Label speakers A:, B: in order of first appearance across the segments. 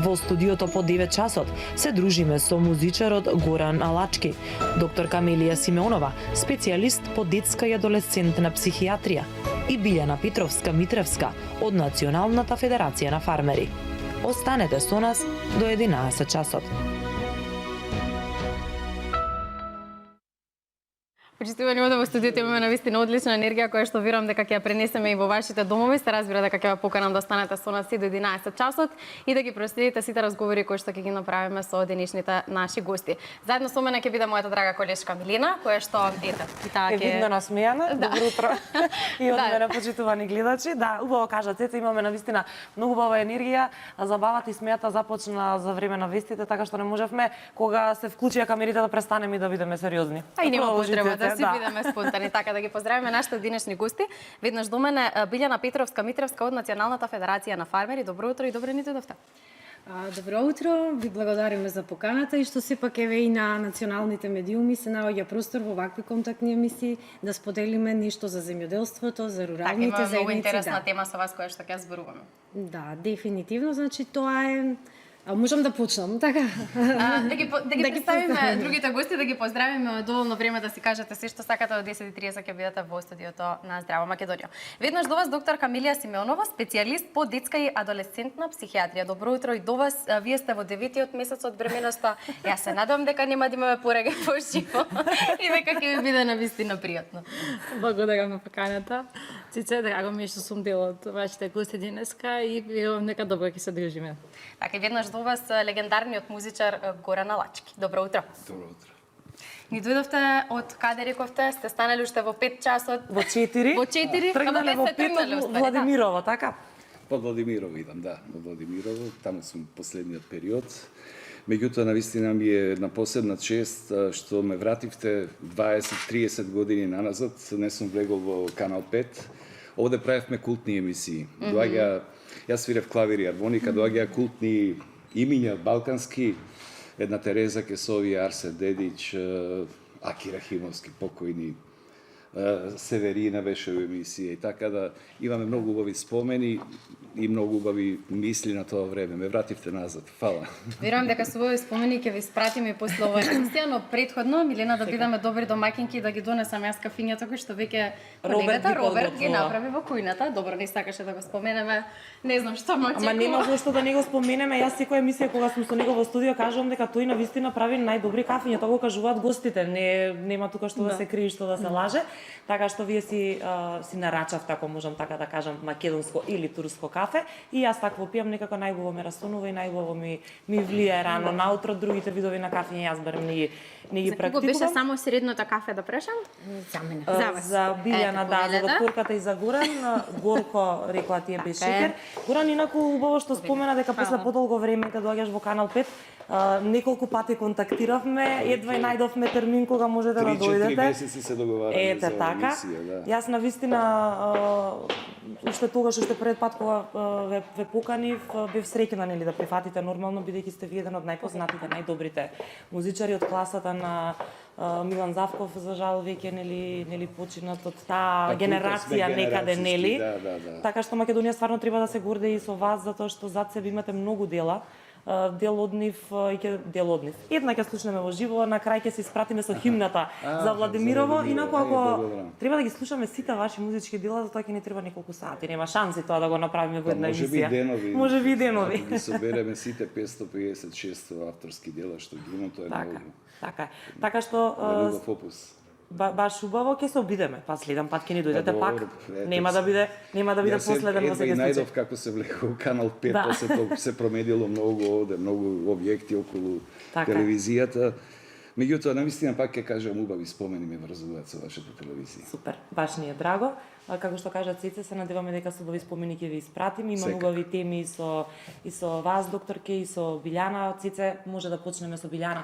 A: Во студиото по 9 часот се дружиме со музичарот Горан Алачки, доктор Камелија Симеонова, специјалист по детска и адолесцентна психијатрија, и Билјана Петровска-Митревска од Националната федерација на фармери. Останете со нас до 11 часот.
B: Почитувани овде во студиото имаме навистина одлична енергија која што верувам дека ќе ја пренесеме и во вашите домови. Се разбира дека ќе ве поканам да останете со нас и до 11 часот и да ги проследите сите разговори кои што ќе ги направиме со денешните наши гости. Заедно со мене ќе биде мојата драга колешка Милина, која што и таа
C: ќе видно насмејана. Добро утро. И од мене почитувани гледачи. Да, убаво кажа Цеца, имаме навистина многу убава енергија. Забавата и смејата започна за време на вестите, така што не можевме кога се вклучија камерите да престанеме и да бидеме сериозни.
B: А и нема потреба да си бидеме спонтани, така да ги поздравиме нашите денешни гости. Веднаш до мене Билјана Петровска-Митревска од Националната федерација на фармери. Добро утро и добре ни дојдовте.
D: Добро утро, ви благодариме за поканата и што сепак еве и на националните медиуми се наоѓа простор во вакви контактни емисии да споделиме нешто за земјоделството, за руралните заедници.
B: Така, има многу интересна тема со вас која што ќе зборуваме.
D: Да, дефинитивно, значи тоа е. Можам да почнам, така?
B: Да ги представиме другите гости, да ги поздравиме, доволно време да си кажете се што сакате до 10:30 ќе бидете во студиото на Здрава Македонија. Веднаш до вас доктор Камелија Симеонова, специјалист по детска и адолесцентна психијатрија. Добро утро и до вас. Вие сте во 9-тиот месец од бременоста. Јас се надевам дека нема да имаме порега по живо и дека ќе ви биде навистина пријатно.
E: Благодарам на поканата. Цице, драго ми е што сум дел од вашите гости денеска и верувам дека добро ќе се дружиме.
B: Така, веднаш до вас легендарниот музичар Горан Алачки. Добро утро.
F: Добро утро.
B: Ни дојдовте од каде рековте? Сте станали уште во 5 часот?
C: Во 4.
B: Во 4?
C: Тргнале во 5 од Владимирово, така?
F: Под Владимирово идам, да, од Владимирово, таму сум последниот период. Меѓутоа, навистина ми е една посебна чест што ме вративте 20-30 години наназад. Не сум влегол во Канал 5. Овде правевме култни емисии. Доаѓа, јас свирев клавир и армоника, доаѓа култни имиња балкански, една Тереза Кесови, Арсе Дедич, Аки Рахимовски, покојни, Северина беше во емисија и така да имаме многу убави спомени и многу убави мисли на тоа време. Ме вративте назад. Фала.
B: Верувам дека со овој спомени ќе ви спратиме и после оваа емисија, но претходно Милена да бидеме добри домаќинки да ги донесам јас кафињата кои што веќе Роберт ги направи во кујната. Добро, не сакаше да го споменеме. Не знам што ме очекува.
C: Ама нема зошто да не го споменеме. Јас секоја емисија кога сум со него во студио кажувам дека тој навистина прави најдобри кафиња. Тоа го кажуваат гостите. Нема тука што да се крие, што да се лаже. Така што вие си нарачавте, ако можам така да кажам, македонско или турско кафе и јас такво пијам, некако најубаво ме расунува и најубаво ми влие рано наутро. Другите видови на кафење јас барем не ги практикувам.
B: Кого беше само средното кафе да прешам? За мене. За вас.
C: За Билјана, да, за докторката и за Горан. Горко рекла ти е без шекер. Горан инаку убаво што спомена дека после подолго време кога доаѓаш во Канал 5, неколку пати контактиравме, едва и најдовме термин кога можете да дојдете.
F: 3-4 месеци се договараме за емисија, да.
C: Јас навистина уште тогаш, уште пред пат кога ве поканив, бев среќна нели да прифатите нормално, бидејќи сте ви еден од најпознатите, најдобрите музичари од класата на Милан Завков, за жал веќе нели починат од таа генерација некаде нели.
F: Да.
C: Така што Македонија стварно треба да се гордее и со вас затоа што зад себе имате многу дела. Дел од нив. Една ќе слушнеме во живо, на крај ќе се испратиме со химната за Владимирово. Инаку ако треба да ги слушаме сите ваши музички дела, затоа ќе ни треба неколку сати. Нема шанси тоа да го направиме во една емисија. Може би денови.
F: Ги собереме сите 550-600 авторски дела што ги имам, тоа е многу.
C: Така што
F: Любов опус.
C: Баш убаво ќе се обидеме, па следен пат ќе ни дојдете пак. Нема да биде последен во секој случај.
F: Најдов како се влегол Канал 5, после тоа се променило многу овде, многу објекти околу телевизијата. Меѓутоа, навистина пак ќе кажам, убави спомени ме врзуваат со вашата телевизија.
C: Супер, баш ни е драго. Како што кажа Цеце, се надеваме дека со убави спомени ќе ви испратиме. Има убави теми и со вас, докторке, и со Билјана. Цеце, може да почнеме со Билјана.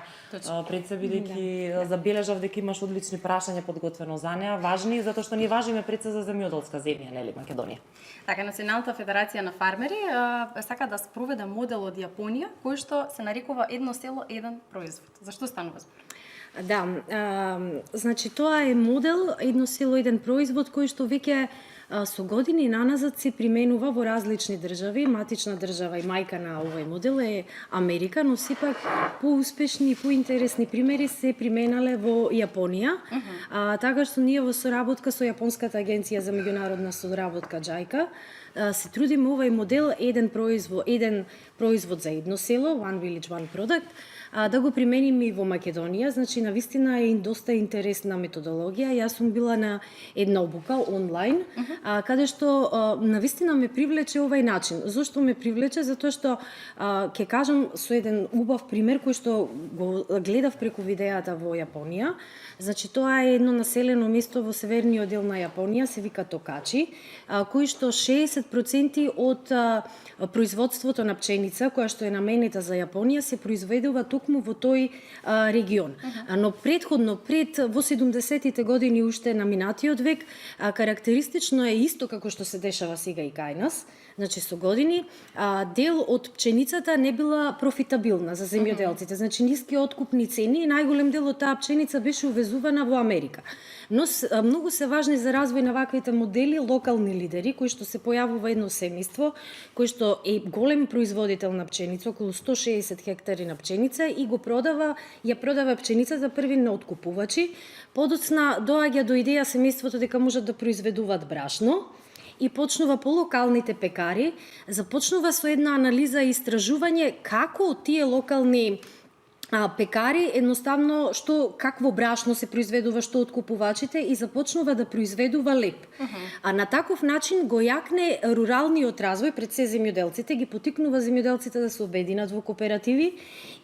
C: Пред се бидејќи забележав дека имаш одлични прашања подготвено за неа, важни, затоа што ние важиме пред се за земјоделска земја, нели, Македонија.
B: Така, Националната федерација на фармери сака да спроведе модел од Јапонија, кој што се нарекува едно село, еден производ. Зашто станува збор?
D: Да, значи тоа е модел, еден производ кој што веќе со години наназад се применува во различни држави. Матична држава и мајка на овој модел е Америка, но сепак поуспешни и поинтересни примери се применале во Јапонија. Така што ние во соработка со Јапонската агенција за меѓународна соработка JICA се трудиме овој модел еден производ за едно село, One Village, One Product, да го примениме и во Македонија. Значи, навистина е доста интересна методологија. Јас сум била на една обука онлайн, каде што навистина ме привлече овај начин. Зошто ме привлече? Затоа што ќе кажам со еден убав пример кој што го гледав преку видеата во Јапонија. Значи, тоа е едно населено место во северниот дел на Јапонија, се вика Токачи, кој што 60% од производството на пченица, која што е наменита за Јапонија, се произведува токму во тој регион. Но предходно, во 70-тите години уште на минатиот век, карактеристично е исто како што се дешава сега и кај нас. Значи, со години, дел од пченицата не била профитабилна за земјоделците. Значи, ниски откупни цени и најголем дел од таа пченица беше увезувана во Америка. Но многу се важни за развој на ваквите модели локални лидери, кои што се појавува едно семејство, кој што е голем производител на пченица, околу 160 хектари на пченица, и ја продава пченицата први на откупувачи. Подоцна доаѓа до идеја семејството дека можат да произведуваат брашно, и почнува по локалните пекари, започнува со една анализа и истражување како од тие локални пекари едноставно какво брашно се произведува, што од купувачите, и започнува да произведува леп. А на таков начин го јакне руралниот развој пред се земјоделците, ги потикнува земјоделците да се обединат во кооперативи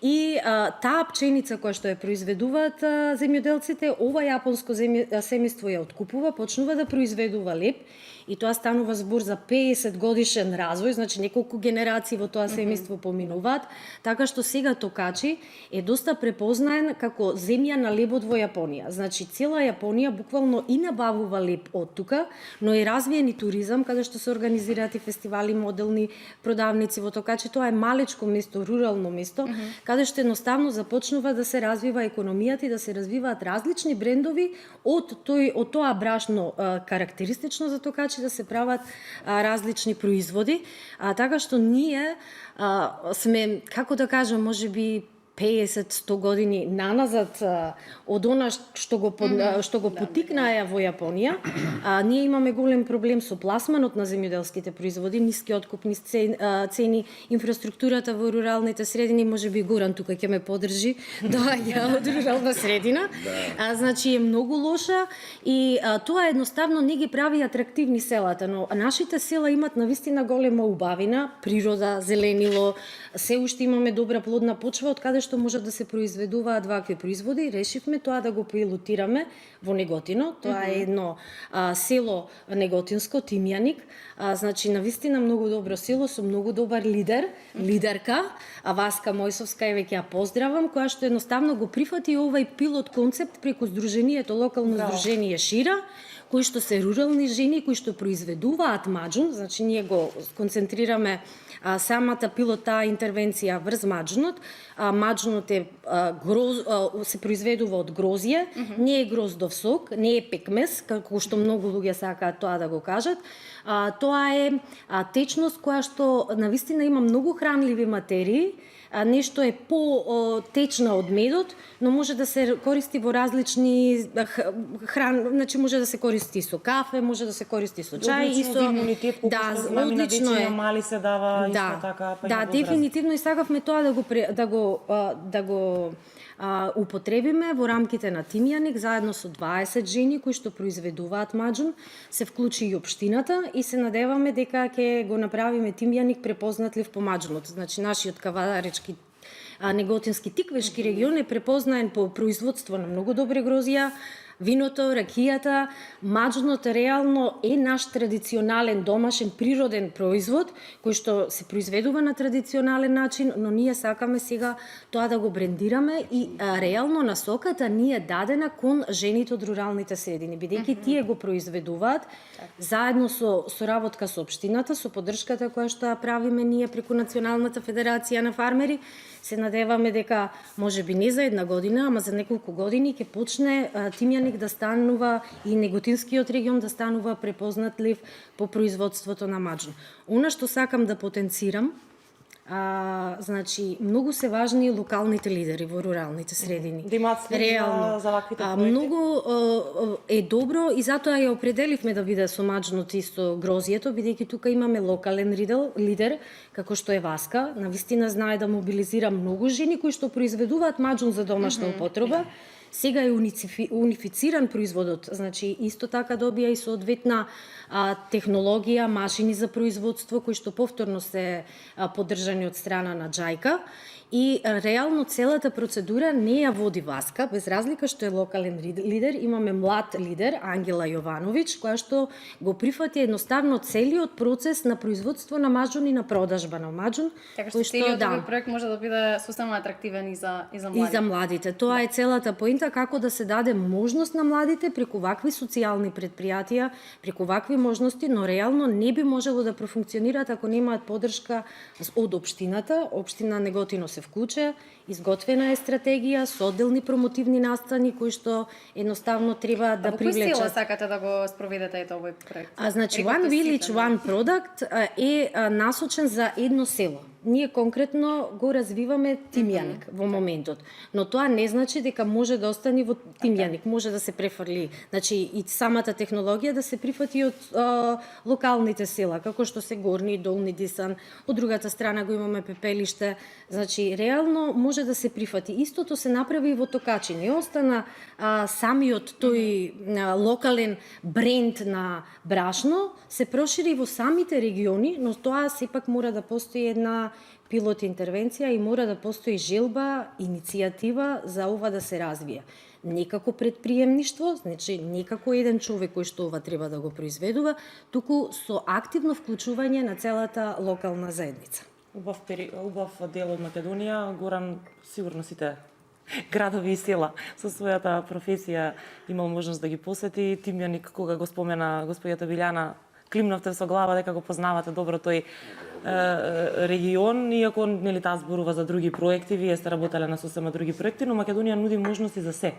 D: и таа пченица која што ја произведуваат земјоделците, ова јапонско семејство ја откупува, почнува да произведува леп. И тоа станува збор за 50 годишен развој, значи неколку генерации во тоа семејство поминуваат, така што сега Токачи е доста препознаен како земја на лебот во Јапонија. Значи, цела Јапонија буквално и набавува леб од тука, но и развиен и туризам, каде што се организираат и фестивали, моделни продавници во Токачи. Тоа е малечко место, рурално место, каде што едноставно започнува да се развива економијата и да се развиваат различни брендови од тоа брашно карактеристично за Токачи, да се прават различни производи, така што ние сме, како да кажам, можеби 50-100 години наназад од она што го потикнаа во Јапонија. Ние имаме голем проблем со пласманот на земјоделските производи, ниски откупни цени, инфраструктурата во руралните средини, можеби Горан тука ќе ме поддржи, доаѓа од рурална средина. Значи е многу лоша и тоа едноставно не ги прави атрактивни селата, но нашите села имат навистина голема убавина, природа, зеленило, се уште имаме добра плодна почва од каде што можат да се произведуваат вакви производи. Решивме тоа да го пилотираме во Неготино. Тоа е едно село неготинско, Тимјаник. Значи, навистина многу добро село со многу добар лидерка, Васка Мојсовска, веќе ја поздравам, која што едноставно го прифати овај пилот концепт преку Сдруженијето, локално Сдружение Шира, кои што се рурални жени, кои што произведуваат маџун. Значи, ние го концентрираме самата пилота интервенција врз маџунот. Маџунот е се произведува од грозје, не е гроздов сок, не е пекмес, како што многу луѓе сакаат тоа да го кажат. Тоа е течност која што навистина има многу хранливи материи, нешто е по-течна од медот, но може да се користи во различни значи може да се користи со кафе, може да се користи со чај и со
C: одлично е. Мали се дава исто така.
D: Да, дефинитивно и сакавме тоа да го употребиме во рамките на Тимјаник, заедно со 20 жени кои што произведуваат маџун, се вклучи и општината и се надеваме дека ќе го направиме Тимјаник препознатлив по маџунот. Значи, нашиот кавадаречки Неготински тиквешки регион е препознаен по производство на многу добри грозија, Виното, ракијата, маџунот реално е наш традиционален домашен природен производ кој што се произведува на традиционален начин, но ние сакаме сега тоа да го брендираме и реално насоката ни е дадена кон жените од руралните средини, бидејќи тие го произведуваат заедно со соработка со општината, со поддршката која што ја правиме ние преку Националната федерација на фармери. Се надеваме дека можеби не за една година, ама за неколку години ќе почне Тимјаник да станува и Неготинскиот регион да станува препознатлив по производството на маџун. Она што сакам да потенцирам, значи многу се важни локалните лидери во руралните средини.
C: Да имаат слух за ваквите проекти.
D: Многу е добро и затоа ја определивме да биде со маџунот и со грозието, бидејќи тука имаме локален лидер, како што е Васка, навистина знае да мобилизира многу жени кои што произведуваат маџун за домашна употреба. Сега е унифициран производот, значи исто така добија и соодветна технологија, машини за производство кои што повторно се поддржани од страна на Џајка. И реално целата процедура не ја води Васка, без разлика што е локален лидер, имаме млад лидер, Ангела Јовановиќ, која што го прифати едноставно целиот процес на производство на маџун и на продажба на маџун.
B: Така што целиот овој проект може да биде сосема атрактивен и за младите.
D: И за младите. Тоа е целата поинта, како да се даде можност на младите преку вакви социјални предпријатија, преку вакви можности, но реално не би можело да профункционираат ако немаат поддршка од општината. Општина Неготино се вклуче, изготвена е стратегија со одделни промотивни настани кои што едноставно треба да привлечат.
B: Кој сила сакате да го спроведете овој проект?
D: Значи One Village, One Product е насочен за едно село. Ние конкретно го развиваме Тимјаник во моментот, но тоа не значи дека може да остане во Тимјаник, може да се префрли, значи и самата технологија да се прифати од локалните села, како што се Горни и Долни Дисан, од другата страна го имаме Пепелиште, значи реално може да се прифати. Истото се направи и во Токачи, не остана самиот тој локален бренд на брашно, се прошири во самите региони, но тоа сепак мора да постои една пилот интервенција и мора да постои желба, иницијатива за ова да се развие. Некако предприемништво, значи некако еден човек кој што ова треба да го произведува, туку со активно вклучување на целата локална заедница.
C: Убав дел од Македонија, Горан сигурно сите градови и села со својата професија имал можност да ги посети. Тимјаник, кога го спомена господјата Билјана, климнавте со глава дека го познавате добро тој регион, иако нели таа зборува за други проекти, вие сте работеле на сосема други проекти, но Македонија нуди можности за се.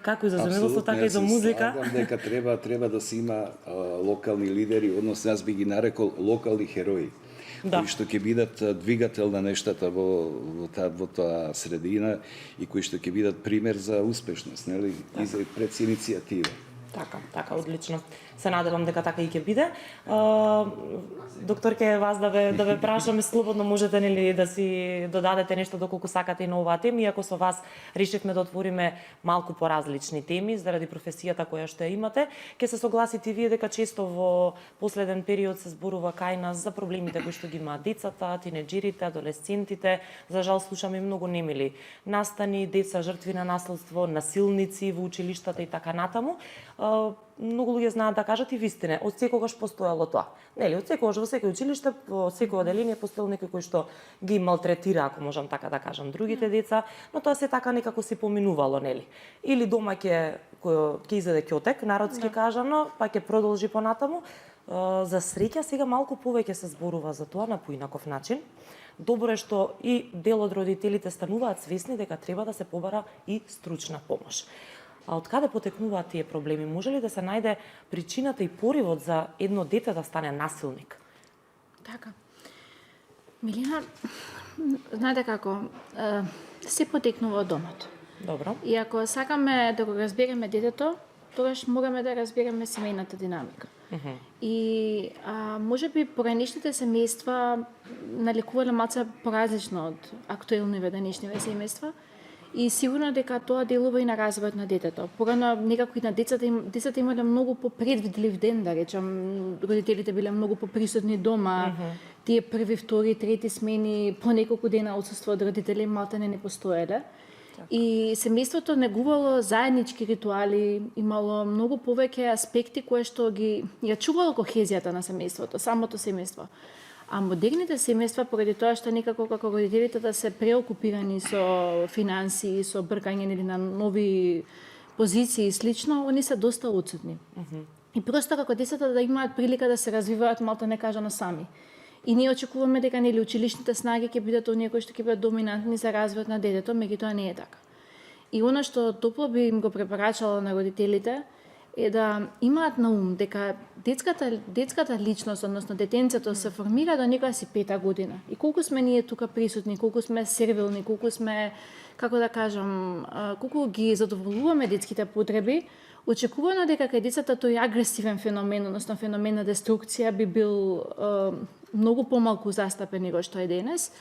C: Како и за земјоделство, така и за музика.
F: Абсолютно, дека треба да се има локални лидери, односно јас би ги нарекол локални херои. Да. Кои што ќе бидат двигател на нештата во таа средина и кои што ќе бидат пример за успешност, нели? И за пред иницијатива.
C: Така, одлично. Се надевам дека така и ќе биде. Докторке, вас да ве прашаме, слободно можете нели да си додадете нешто доколку сакате и на оваа тема, иако со вас решивме да отвориме малку поразлични теми заради професијата која што ја имате. Ќе се согласите и вие дека често во последен период се зборува кај нас за проблемите кои што ги имаат децата, тинеџерите, адолесцентите. За жал слушаме многу немили настани, деца жртви на наследство, насилници во училиштата и така натаму. Многу луѓе знаат да кажат и вистина, од секогаш постоело тоа. Нели, од секогаш во секој училиште, во секој оделение постоел некој кој што ги малтретира, ако можам така да кажам, другите деца, но тоа се така некако се поминувало, нели? Или дома ќе изеде ќотек, народски кажано, па ќе продолжи понатаму. За среќа сега малку повеќе се зборува за тоа на поинаков начин. Добро е што и дел од родителите стануваат свесни дека треба да се побара и стручна помош. А од каде потекнуваат тие проблеми? Може ли да се најде причината и поривот за едно дете да стане насилник?
E: Така. Милина, знаете како, се потекнува од домот.
C: Добро.
E: И ако сакаме да го разбереме детето, тогаш мораме да разбереме семејната динамика. И може би поранешните семејства налекувале малце поразлично од актуелниве денешниве семејства. И сигурно дека тоа делува и на развојот на детето. Порано некако и на децата имале многу попредвидлив ден, да речам, родителите биле многу поприсутни дома. Тие први, втори, трети смени, по неколку дена отсуство од родители малтене не постоеле. И семејството негувало заеднички ритуали, имало многу повеќе аспекти кои што ги ја чувало кохезијата на семејството, самото семејство. А модерните семејства, поради тоа што некако како родителите да се преокупирани со финансии, со бркање на нови позиции и слично, они се доста отсутни. И просто како децата да имаат прилика да се развиваат малку некажано сами. И ние очекуваме дека нели училишните снаги ќе бидат оние кои што ќе бидат доминантни за развојот на детето, меѓутоа не е така. И она што топло би им го препорачала на родителите е да имаат на ум дека детската личност, односно детенцето се формира до некоја си 5-та година. И колку сме ние тука присутни, колку сме сервилни, колку сме, како да кажам, колку ги задоволуваме детските потреби, очекувано дека кај децата тој агресивен феномен, односно феномен на деструкција би бил многу помалку застапен него што е денес.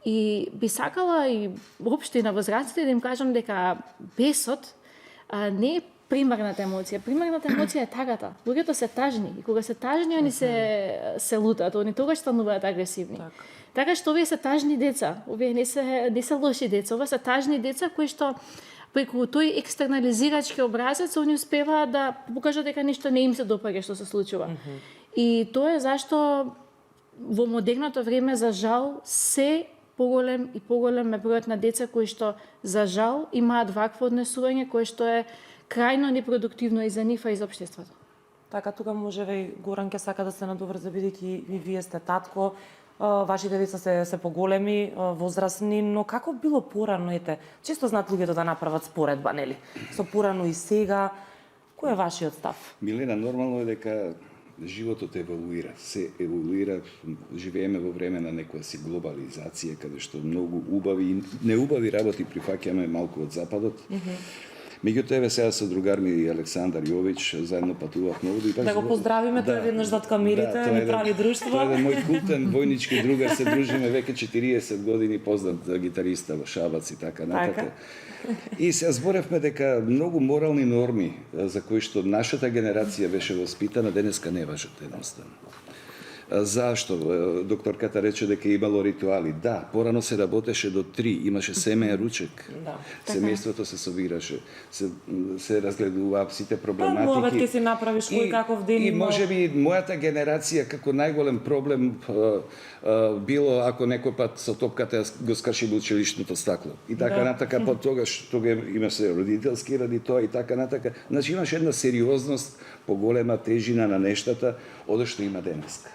E: И би сакала и општо и на возрастите да им кажам дека бесот не е примарната емоција. Примарната емоција е тагата. Луѓето се тажни и кога се тажни они се лутат, они тогаш стануваат агресивни. Така што овие се тажни деца, овие не се лоши деца, ова се тажни деца кои што преку тој екстернализирачки образец они успеваат да покажат дека нешто не им се допаѓа што се случува. И тоа е зашто во модерното време за жал се поголем и поголем е бројот на деца кои што за жал имаат вакво однесување кое што е крајно непродуктивно и за нив, а и за општеството.
C: Така, тука можеме и Горан ќе сака да се надоврзе, бидејќи и вие сте татко, вашите деца се поголеми, возрастни, но како било порано, ете? Често знаат луѓето да направат споредба, нели? Со порано и сега, кој е вашиот став?
F: Милена, нормално е дека животот еволуира, се еволуира, живееме во време на некоја си глобализација, каде што многу убави и неубави работи прифаќаме малку од западот. Меѓутоа, еве сега со другар ми Александар Јович, заедно патувавме овде.
C: Да го поздравиме, тој веднаш зад камерите, ни прави друштво.
F: Тоа е мој култен војнички другар, се дружиме веќе 40 години, познат гитариста во Шабац и така натака. И се зборевме дека многу морални норми за кои што нашата генерација беше воспитана, денеска не важат едноставно. Зашто? Докторката рече дека имало ритуали. Да, порано се работеше до 3, имаше семеен ручек.
C: Да.
F: Семејството се собираше, се разгледуваа сите проблематики.
C: Мовет ќе си направиш кој каков ден.
F: И можеби мојата генерација како најголем проблем било ако некој пат со топката го скрши училишното стакло. И така натака, тога имаше родителски ради тоа и така натака. Значи имаше една сериозност, поголема тежина на нештата, од што има денеска.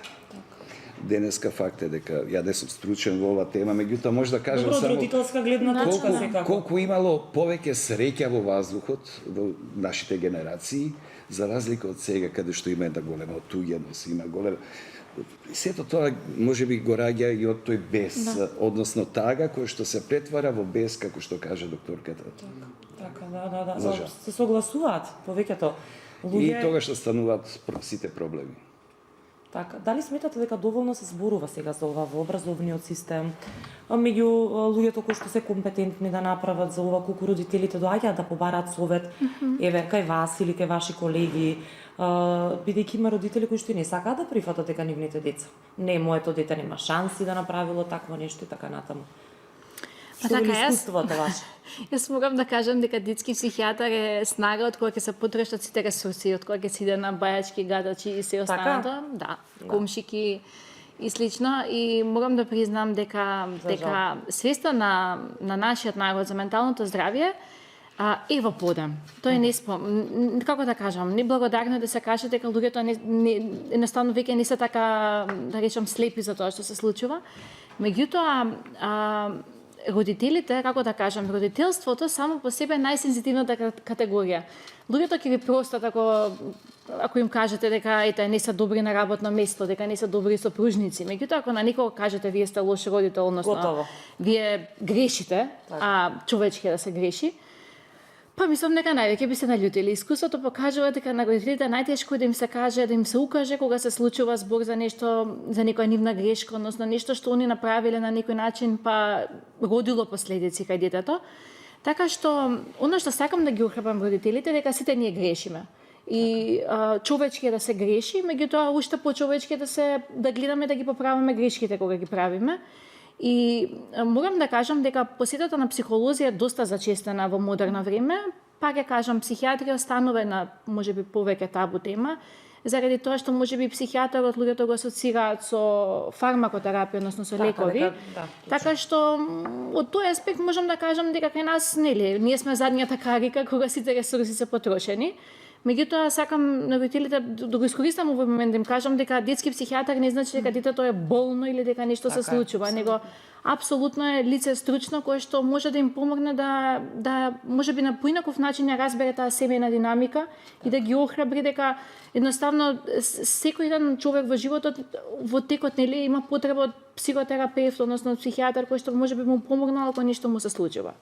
F: Денеска факт е дека ја не сум стручен во оваа тема, меѓутоа може да кажам
C: само
F: родителска
C: гледна точка секако.
F: Колку имало повеќе среќа во воздухот во нашите генерации, за разлика од сега каде што има една голема отуѓеност, има голема. Сето тоа можеби го раѓа и од тој бес, односно тага кој што се претвара во бес, како што каже докторката.
C: Така, да. Се согласуваат повеќето луѓе.
F: И тогаш стануваат сите проблеми.
C: Така, дали сметате дека доволно се зборува сега за ова во образовниот систем, меѓу луѓето кои што се компетентни да направат за ова, колку родителите доаѓаат да побараат совет, еве, кај вас или кај ваши колеги, бидејќи има родители кои што не сакаат да прифатат дека нивните деца. Не, моето дете нема шанси да направило такво нешто и така натаму. Што е искуството ваше?
E: Јас морам да кажам дека детски психијатар е снага од која ќе се потрошат сите ресурси, од која ќе се иде на бајачки, гадачи и се останато. Да, комшики и слично. И морам да признам дека свеста на нашиот народ за менталното здравје е во подем. Тоа е како да кажам, неблагодарно да се каже дека луѓето едноставно веќе не се така, да речам, слепи за тоа што се случува. Меѓутоа, родителите, како да кажам, родителството само по себе е најсензитивната категорија. Луѓето ќе ви простат ако им кажете дека не се добри на работно место, дека не се добри сопружници. Меѓутоа, ако на некого кажете вие сте лош родител, односно вие грешите, а човечки да се греши, па мислам дека највеќе би се наљутили. Искуството покажува дека на родителите најтешко е да им се каже, да им се укаже кога се случува збор за нешто, за некоја нивна грешка, односно нешто што они направиле на некој начин, па родило последици кај детето. Така што, оно што сакам да ги охрабрам родителите, дека сите ние грешиме. И човечки е да се греши, меѓутоа уште по човечки да гледаме да ги поправиме грешките кога ги правиме. И морам да кажам дека посетата на психолози е доста зачестена во модерно време, па ќе кажам психијатрија станува на можеби повеќе табу тема, заради тоа што можеби психијатарот луѓето го асоцираат со фармакотерапија, односно со лекови. Така што од тој аспект можам да кажам дека кај нас ние сме заднијата карика кога сите ресурси се потрошени. Меѓутоа сакам на родителите да го искористам овој момент да им кажам дека детски психијатар не значи дека детето е болно или дека нешто се случува, него апсолутно е лице стручно кое што може да им помогне да можеби на поинаков начин ја разбере таа семејна динамика и да ги охрабри дека едноставно секој еден човек во животот во текот има потреба од психотерапевт, односно од психијатар кој што можеби му помогнал ако нешто му се случува.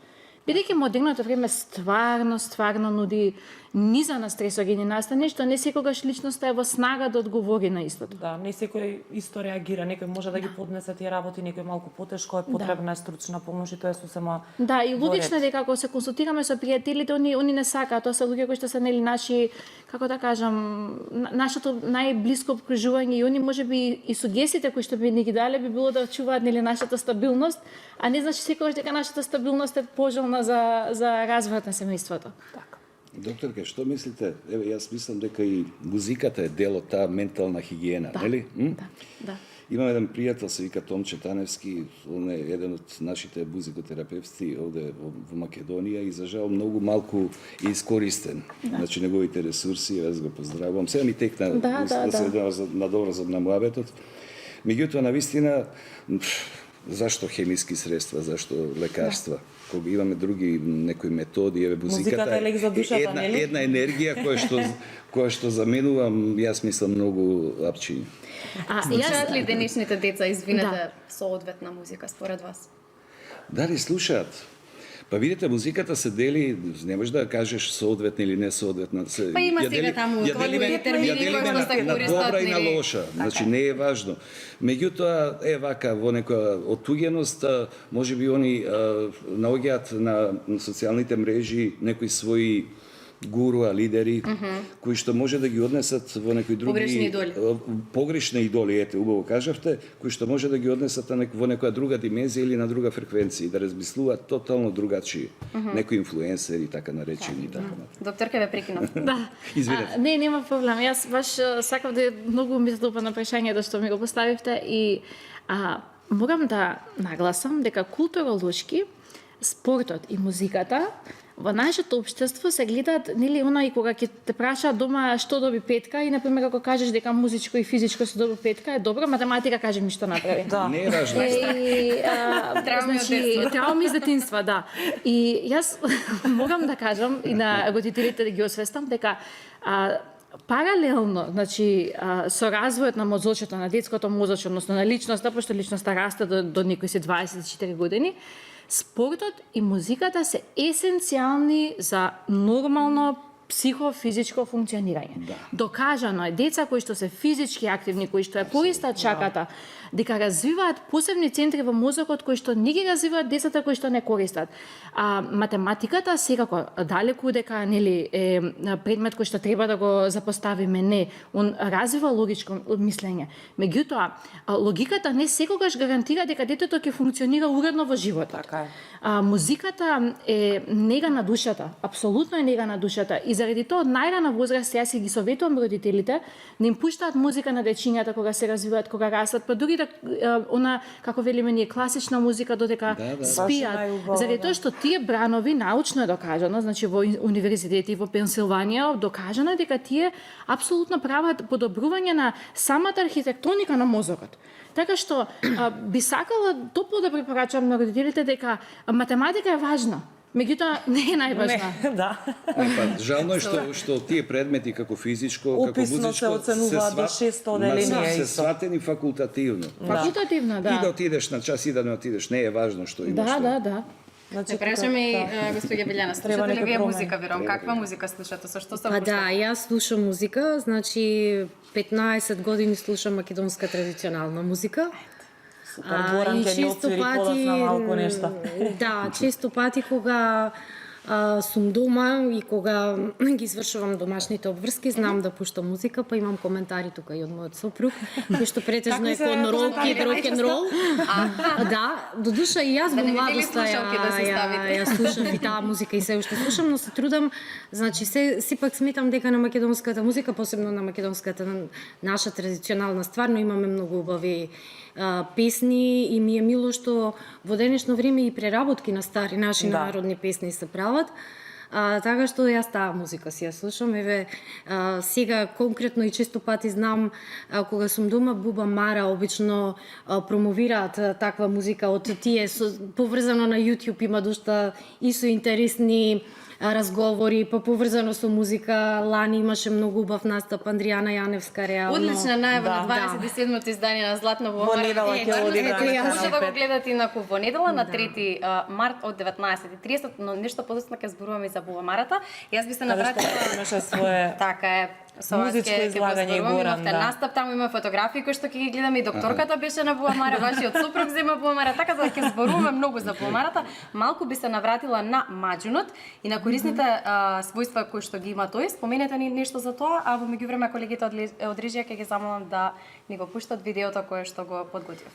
E: Бидејќи модерното време стварно нуди низа на стресогени настани, што не секогаш личноста е во снага да одговори на истото.
C: Да, не секој исто реагира, некој може да ги поднесе тие работи, некој малку потешко, е потребна е стручна помош и тоа е сосема.
E: Да, и логично е дека ако се консултираме со пријателите, они не сакаат, тоа се луѓе кои што се наши, како да кажам, нашето најблиско обкружување и они можеби и сугестите кои што би ни ги дале би било да чуваат нашата стабилност, а не значи секогаш дека нашата стабилност е пожелна за развојот на семејството.
C: Така.
F: Докторке, што мислите? Еве, јас мислам дека и музиката е дел од таа ментална хигиена, нели?
E: Да.
F: Имам еден пријател, се вика Томче Таневски, он е еден од нашите музикотерапевти овде во Македонија и за жал многу малку искористен. Значи неговите ресурси, јас го поздравувам. Сега ми текна надоврзам на муабетот. Меѓутоа, навистина, зашто хемиски средства, зашто лекарства? Кога имаме други некои методи, еве музиката
C: е лек за душата, нели?
F: Една енергија која што заменувам, јас мислам многу апчиња.
B: Слушаат ли денешните деца, извинете, соодветна музика според вас?
F: Дали слушаат? Па видите, музиката се дели, не можеш да кажеш соодветна или не соодветна.
B: Па има сега таму квалитет термини кои што се користат.
F: На добра и на лоша, значи не е важно. Меѓутоа, вака, во некоја отуѓеност, можеби они наоѓаат на социјалните мрежи некои своји гуруа, лидери, кои што може да ги однесат во некои други погрешни идоли, ете, убаво кажавте, кои што може да ги однесат во некоја друга димензија или на друга фреквенција, да размислуваат тотално другачи, некои инфлуенсери, така наречени и така натаму.
B: Докторке, ве прекинав.
E: Да.
F: Извинете.
E: Не, нема проблем. Јас баш сакав да многу ми се допадна прашањето што ми го поставивте и морам да нагласам дека културолошки спортот и музиката во нашето општество се гледаат, нели, она и кога ќе те прашаат дома што доби петка и на пример ако кажеш дека музичко и физичко се доби петка е добро, математика кажем ми што направи.
C: Да.
F: Не е важно.
E: Трауми из детинства, да. И јас морам да кажам и на родителите да ги освестам дека паралелно, значи, со развојот на мозочето, на детското мозоче, односно на личноста, пошто личноста расте до некои се 24 години, спортот и музиката се есенцијални за нормално психофизичко функционирање.
F: Да.
E: Докажано е деца кои што се физички активни, кои што ја користат чаката, дека развиваат посебни центри во мозокот кои што не ги развиваат децата кои што не користат. Математиката секако далеку дека нели е предмет кој што треба да го запоставиме, не, он развива логичко мислење. Меѓутоа, логиката не секогаш гарантира дека детето ќе функционира уредно во животот.
C: Така е.
E: Музиката е нега на душата, апсолутно е нега на душата и заради тоа од најрана возраст јас ги советувам родителите да им пуштаат музика на дечињата кога се развиваат, кога растат, па дури да она како велиме ние класична музика додека спијат. Заради тоа што тие бранови научно е докажано, значи во универзитети во Пенсилванија докажано е дека тие апсолутно прават подобрување на самата архитектоника на мозокот. Така што би сакала топло да препорачам на родителите дека математика е важна. Меѓутоа не е најважна.
C: Да.
F: Жално е што тие предмети како физичко, како
C: Описно се
F: музичко
C: оценуваат до 600 оделенија
F: се
C: исто.
F: сватени факултативно.
E: Факултативно, да.
F: И да отидеш на час и да не отидеш, не е важно што имаш.
E: Да.
B: Значи, прашаме и господја Билјана, слушате ли вие музика, верувам? Каква музика слушате? Со што се
D: Па да, јас слушам музика, значи 15 години слушам македонска традиционална музика.
C: Горан ќе ни отвори подоцна малку нешто.
D: Да, често пати кога сум дома и кога ги извршувам домашните обврски, знам да пуштам музика, па имам коментари тука и од мојот сопруг, кој што претежно е кон рок и рок н рол. Да, додуша и јас во младоста ја слушам и таа музика и се уште слушам, но се трудам, значи сепак сметам дека на македонската музика, посебно на македонската наша традиционална, стварно имаме многу убави песни и ми е мило што во денешно време и преработки на стари наши народни песни се прават. Така што јас таа музика си ја слушам. Еве, сега конкретно и често пати знам, кога сум дома, Буба Мара обично промовираат таква музика од тие, поврзано на YouTube има дошта и со интересни разговори, па поврзано со музика. Лани имаше многу убав настап, Андријана Јаневска реално.
B: Одлична најава на 27-то издание на Златна Буба Мара. Може да го гледате инаку во недела на 3 март од 19:30, но нешто подоцна ќе зборуваме и за Буба Марата. Јас би се навратила
C: имаше свое
B: така е.
C: музичко излагање и Горан, да.
B: Настап, таму има фотографии кои што ќе ги гледаме и докторката беше на Буба Мара, вашиот сопруг зема Буба Мара, така да ќе зборуваме многу за Буба Марата. Малку би се навратила на маџунот и на корисните својства кои што ги има тој. Споменете ни нешто за тоа, а во меѓувреме колегите од режија ќе ги замолам да ни го пуштат видеото кое што го подготвив.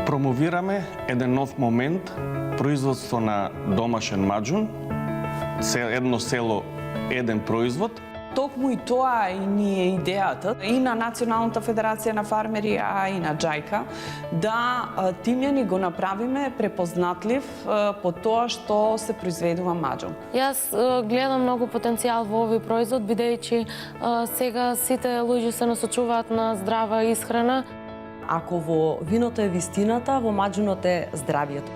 G: Промовираме еден нов момент, производство на домашен маџун, едно село, еден производ.
H: Токму и тоа и ни е идејата и на Националната федерација на фармери, а и на Џајка, да тимјани го направиме препознатлив по тоа што се произведува маџун.
I: Јас гледам многу потенцијал во овој производ, бидејќи сега сите луѓе се насочуваат на здрава исхрана.
J: Ако во виното е вистината, во маџунот е здравието.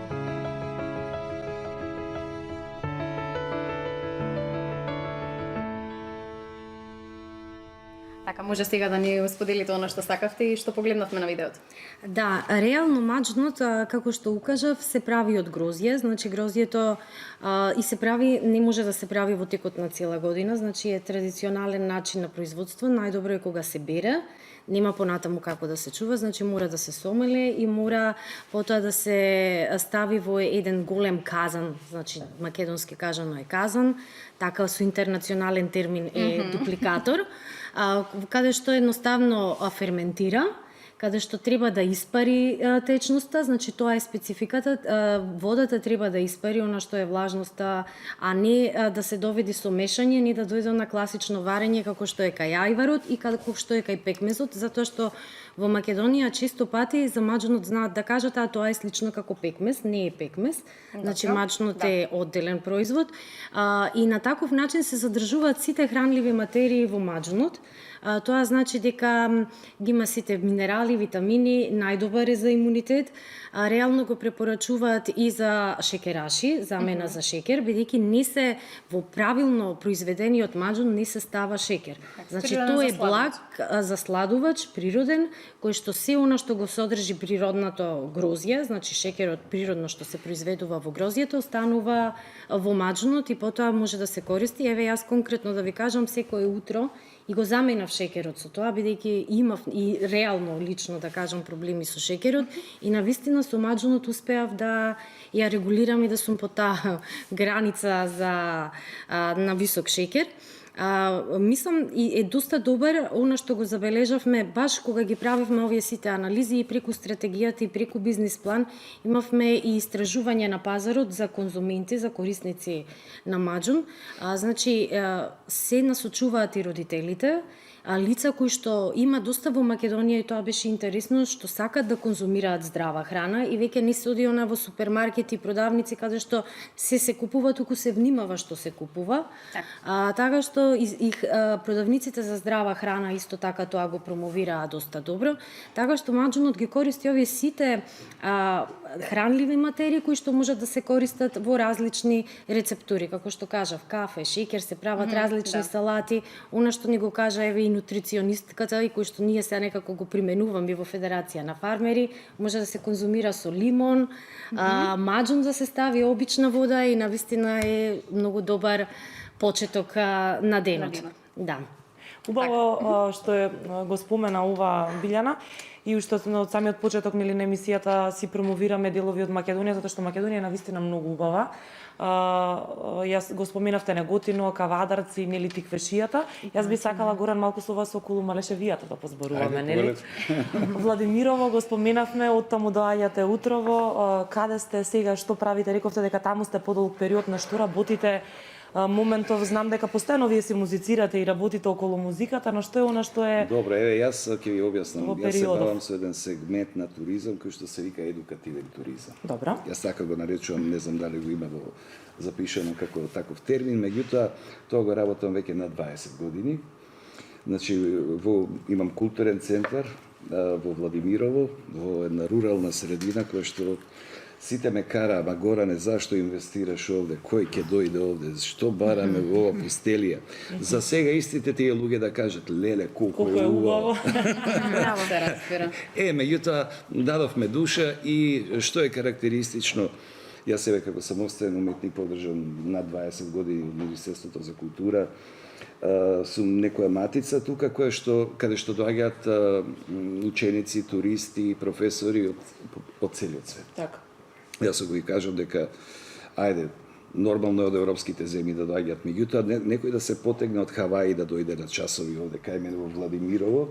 B: Така, може сега да ни споделите оно што сакавте и што погледнавме на видеото.
D: Да, реално маџунот, како што укажав, се прави од грозје, значи грозјето и се прави, не може да се прави во текот на цела година, значи е традиционален начин на производство, најдобро е кога се бере, нема понатаму како да се чува, значи мора да се сомеле и мора потоа да се стави во еден голем казан, значи македонски кажано е казан, така со интернационален термин е дупликатор, каде што едноставно ферментира, каде што треба да испари течноста, значи тоа е спецификата, водата треба да испари она што е влажноста, а не да се доведи со мешање, не да дојде на класично варење како што е кај ајварот и како што е кај пекмезот, затоа што во Македонија често пати за маџунот знаат да кажат, тоа е слично како пекмез, не е пекмез, значи маџунот е одделен производ и на таков начин се задржуваат сите хранливи материи во маџунот. Тоа значи дека ги има сите минерали, витамини, најдобар е за имунитет. Реално го препорачуваат и за шекераши, замена за шекер, бидејќи не се во правилно произведениот маџун не се става шекер. Значи тоа е благ засладувач природен, кој што се она што го содржи природното грозје, значи шекерот природно што се произведува во грозјето, останува во маџунот и потоа може да се користи. Еве јас конкретно да ви кажам, секое утро и го заменав шекерот со тоа, бидејќи имав и реално лично да кажам проблеми со шекерот и навистина со маџунот успеав да ја регулирам и да сум по таа граница на висок шекер. Мислам и е доста добар она што го забележавме баш кога ги правевме овие сите анализи и преку стратегијата и преку бизнис план имавме и истражување на пазарот за конзументи, за корисници на маџун. Значи се насочуваат и родителите, лица кои што има доста во Македонија и тоа беше интересно што сакат да конзумираат здрава храна и веќе не се оди она во супермаркети и продавници каде што се купува, туку се внимава што се купува. Така што продавниците за здрава храна исто така тоа го промовираат доста добро. Така што маџунот ги користи овие сите хранливи материи кои што можат да се користат во различни рецептури, како што кажав, кафе, шекер, се прават различни салати, она што ни го кажа еве и нутриционистката и кој што ние се некако го применуваме во Федерација на фармери, може да се конзумира со лимон, маџун да се стави обична вода и навистина е многу добар почеток на денот. Да.
C: Убаво што е го спомена ова Билјана и уште од самиот почеток нели на емисијата си промовираме делови од Македонија затоа што Македонија е навистина многу убава. Јас го споменавте Неготино, Кавадарци, нели Тиквешијата. Јас би сакала Горан малку со вас околу Малешевијата да позборуваме, нели? Владимирово го споменавме, од таму доаѓате утрово. Каде сте сега, што правите? Рековте дека таму сте подолг период, на што работите? Моментов знам дека постојано вие си музицирате и работите околу музиката, но што е она што е...
F: Добро, еве јас ќе ви објаснам. Јас се
C: периодов.
F: бавам со еден сегмент на туризам кој што се вика едукативен туризам.
C: Добро.
F: Јас така го наречувам, не знам дали го има во запишано како таков термин, меѓутоа тоа го работам веќе на 20 години. Значи, имам културен центар во Владимирово, во една рурална средина која што сите ме кара, ама Горане, зашто инвестираш овде? Кој ќе дојде овде? Што бараме во ова пустелија? За сега истите тие луѓе да кажат, леле, колку е убаво.
B: Браво, се разбира.
F: Меѓутоа, дадовме душа и што е карактеристично, јас себе како самостоен уметник подржам над 20 години во Министерството за култура, сум некоја матица тука каде што доаѓаат ученици, туристи, професори од целиот свет.
C: Така.
F: Јас го и кажам дека, ајде, нормално е од европските земји да доаѓаат, меѓутоа некој да се потегне од Хаваи да дојде на часови овде кај мене во Владимирово.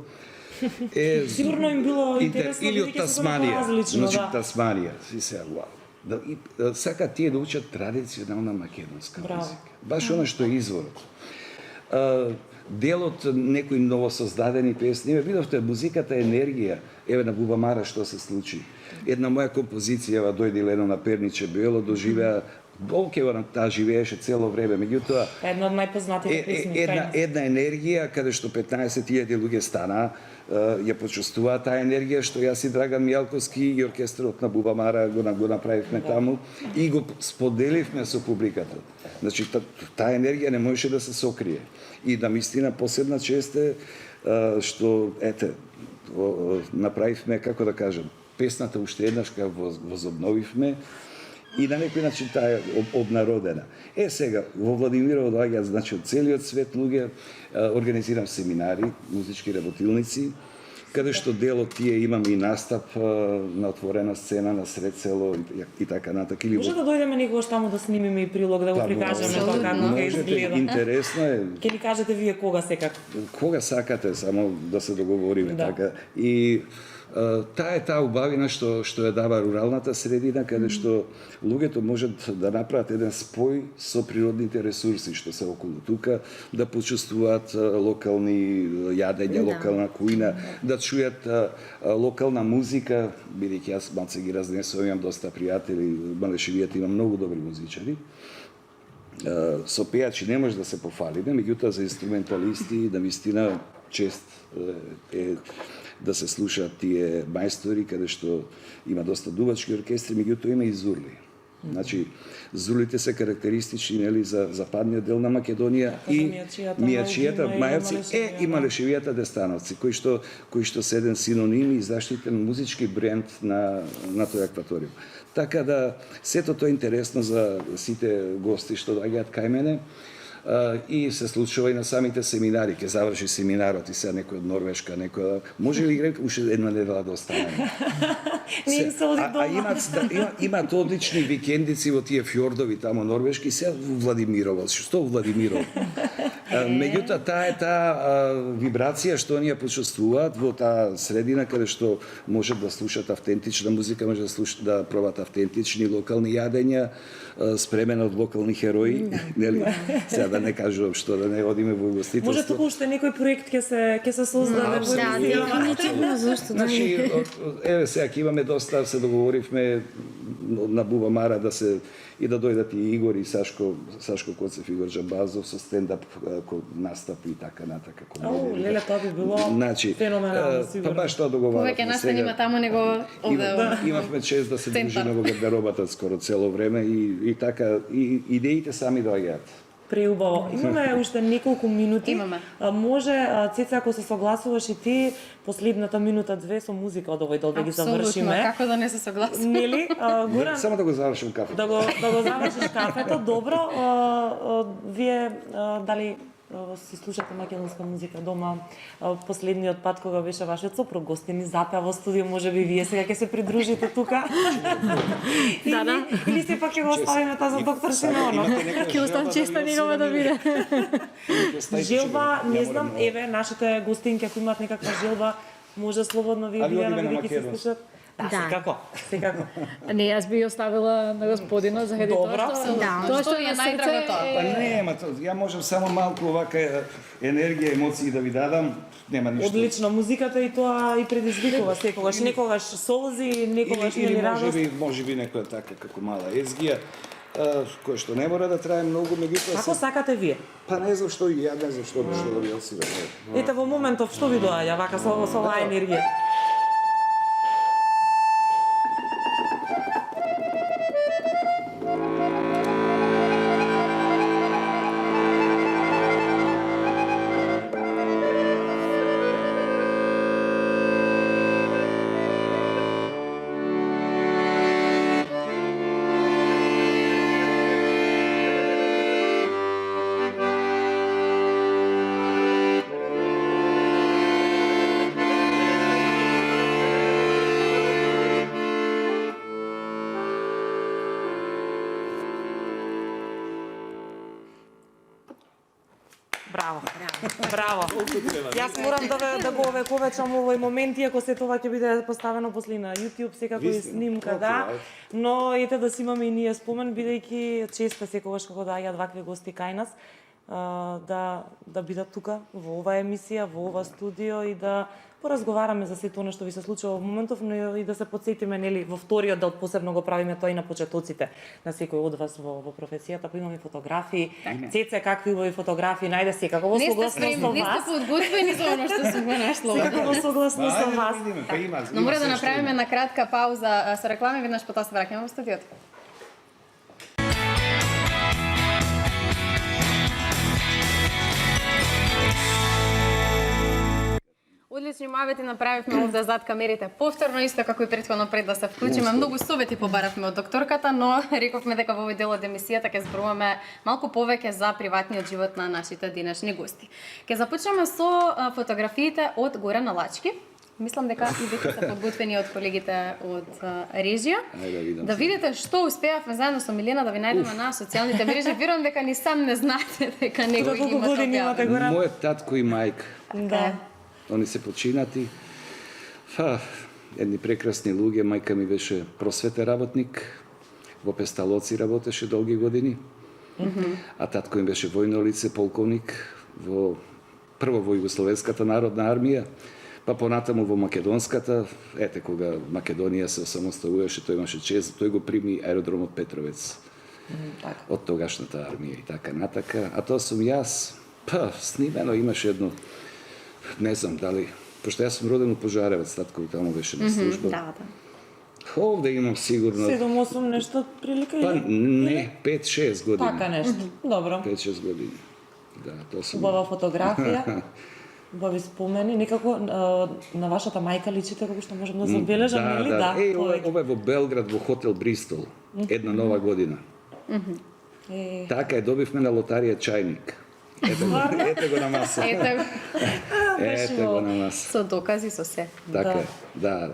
C: Сигурно им било интересно,
F: или од
C: бидејќи се
F: Тасманија,
C: различно,
F: значи
C: да.
F: Тасманија, си се вау. Сакаат тие да учат традиционална македонска музика. Баш она што е изворот. Дел од некои новосоздадени песни, видовте, музиката е енергија. Еве на Бубамара што се случи. Една моја композиција, дојде Лено на Перниче Бело, доживеа Болкева таа живееше цело време, меѓутоа
C: Една од најпознатите песни.
F: една енергија каде што 15.000 луѓе стана, ја почувствуваа таа енергија што јас и Драган Мијалковски и оркестрот на Бубамара го направивме таму и го споделивме со публиката. Значи таа енергија не можеше да се сокрие. И да мистина посебна чест е што направивме, како да кажам, песната уште еднаш кога возобновивме и на некој начин таа е обнародена. Сега, во Владимирово доаѓаат, значи, од целиот свет луѓе, организирам семинари, музички работилници, каде што дел од тие имаме и настап на отворена сцена на сред село и така натака.
C: Може да дојдеме некогаш таму да снимиме и прилог, да го прикажеме тоа како ќе изгледа.
F: Интересно е.
C: Ќе ни кажете вие кога секако.
F: Кога сакате, само да се договориме така. И таа убавина што ја дава руралната средина, каде што луѓето можат да направат еден спој со природните ресурси што се околу тука, да почувствуваат локални јадења, локална кујна, да чујат локална музика, бидејќи јас малце ги разнесувам, имам доста пријатели, Малешевијата има многу добри музичари. Со пејачи не може да се пофалиме, меѓутоа за инструменталисти да вистина чест е да се слушаат тие мајстори, каде што има доста дувачки оркестри, меѓутоа има и зурли. Значи, зурлите се карактеристични, нели, за западниот дел на Македонија и Мијачијата, Мајовци и Малешевијата, Дестановци, кои што се еден синоним и заштитен музички бренд на тој акваториум. Така да, сето тоа е интересно за сите гости што доаѓаат кај мене. И се случува и на самите семинари, ќе заврши семинарот и сега некој од Норвешка, некој може ли играјте уште една недела да останеме?
C: Не им се оди дома.
F: Имаат одлични викендици во тие фјордови тамо норвешки, сега во Владимирово. Што во Владимирово? Меѓутоа таа вибрација што оние почувствуваат во таа средина каде што можат да слушат автентична музика, може да пробат автентични локални јадења, спремена од локални херои, нели? Сега да не кажувам што да не одиме во гостителство.
C: Може туку уште некој проект ќе се создаде во
D: Дефинитивно, зашто да
F: Значи, еве сега ќе имаме доста, се договоривме на Бубамара да се и да дојдат и Игор и Сашко Коцев, Игор Джамбазов со стендап настапи и така натака.
C: Леле, тоа би било феноменално, сигурно.
F: Па баш тоа договараме.
B: Повеќе настани има таму него овде.
F: Имавме чест да се дружиме во гардеробата скоро цело време и така и идеите сами доаѓаат.
C: Преубаво. Имаме уште неколку минути.
B: Имаме.
C: Може, Цеца, ако се согласуваш и ти, последната минута-две со музика од овој дел да ги завршиме.
B: Апсолутно, како да не се согласувам.
C: Нели? Горан,
F: Само да го завршим кафето.
C: да го завршиш кафето, добро. Вие дали си слушате македонска музика дома. Последниот пат кога беше вашиот сопруг гостин запеа во студио, можеби вие сега ќе се придружите тука. Или сепак ќе го оставиме таа за доктор Симеонов.
E: Ќе оставам честа негова да биде.
C: Желба, не знам, еве нашите гостинки ако имаат некаква желба, може слободно вие Билјана бидејќи се слушат. Да, секако.
E: Не, јас би оставила на господина заради тоа што
B: е најдрагото.
F: Па не, ја можам само малку овака енергија, емоции да ви дадам, нема ништо.
C: Одлично, музиката и тоа и предизвикува секогаш, некогаш солзи, некогаш нели радост.
F: Можеби некоја така како мала езгија, која што не мора да трае многу, меѓутоа
C: Како сакате вие?
F: Па не знам што и ја не знам што да ви освирам.
C: Ете во моментов што ви доаѓа вака со оваа енергија? Браво. Јас морам да го овековечам овој момент, иако се тоа ќе биде поставено после на YouTube, секако и снимка, да. Но ете да си имаме и ние спомен, бидејќи често секогаш кога доаѓаат вакви гости кај нас, да бидат тука во оваа емисија, во ова студио и да поразговараме за сето она што ви се случува во моментов, но и да се потсетиме нели во вториот дел посебно го правиме тоа и на почетоците на секој од вас во професијата, па имаме фотографии. Цеце, какви убави фотографии, најде секако во согласност со вас.
B: Не сте подготвени за оно што сум го нашло.
C: Секако во согласност со вас.
B: Но мора да направиме на кратка пауза со реклами, веднаш потоа се враќаме во студиото. Одлични моменти направивме овде зад камерите. Повторно исто како и претходно пред да се вклучиме. Многу совети побаравме од докторката, но рековме дека во овој дел од емисијата ќе зборуваме малку повеќе за приватниот живот на нашите денешни гости. Ќе започнеме со фотографиите од Горан Алачки. Мислам дека и веќе се подготвени од колегите од режија. Да видите што успеавме заедно со Милена да ви најдеме на социјалните мрежи. Верувам дека ни сам не знаете дека некој има тоа.
F: Мојот татко и мајка.
C: Да.
F: Они се починати. Едни прекрасни луѓе, мајка ми беше просветен работник, во Песталоци работеше долги години, а татко им беше војно лице, полковник, прво во Југословенската народна армија, па понатаму во Македонската. Ете, кога Македонија се осамоставуваше, тој имаше чест, тој го прими аеродромот Петровец од тогашната армија и така натака. А тоа сум јас, снимено имаше едно, не знам дали, пошто јас сум роден у Пожаревец, татко таму беше на служба.
B: Да.
F: Овде имам сигурно
C: 7-8 нешто прилика
F: Па
C: или?
F: не, 5-6 години.
C: Така нешто. Добро.
F: 5-6 години. Да, тоа сум.
C: Убава фотографија. Убави спомени, некако на вашата мајка личите како што можам да забележам, нели? Да.
F: Ова е во Белград во хотел Бристол, една нова година. Така е, добивме на лотарија чајник. Ете го на маса. Ете го на маса.
B: Со докази, со се.
F: Така е, да.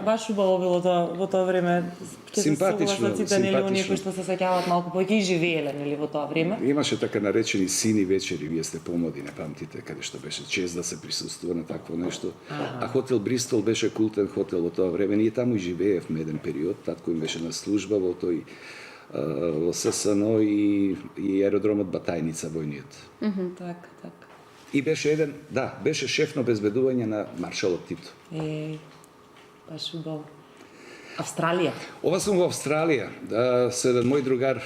C: Баш убаво било тоа во тоа време.
F: Симпатично,
C: нели, оние кои што се сеќаваат малку повеќе и живееле нели во тоа време.
F: Имаше така наречени сини вечери, вие сте помлади, не памтите, каде што беше чест да се присуствува на такво нешто. А хотел Бристол беше култен хотел во тоа време. Ние таму живеевме еден период, татко им беше на служба во тој во ССНО и аеродромот Батајница војниот.
C: Така.
F: И беше еден, беше шеф на обезбедување на маршалот Тито.
C: Баш убаво. Австралија.
F: Ова сум во Австралија, со еден мој другар,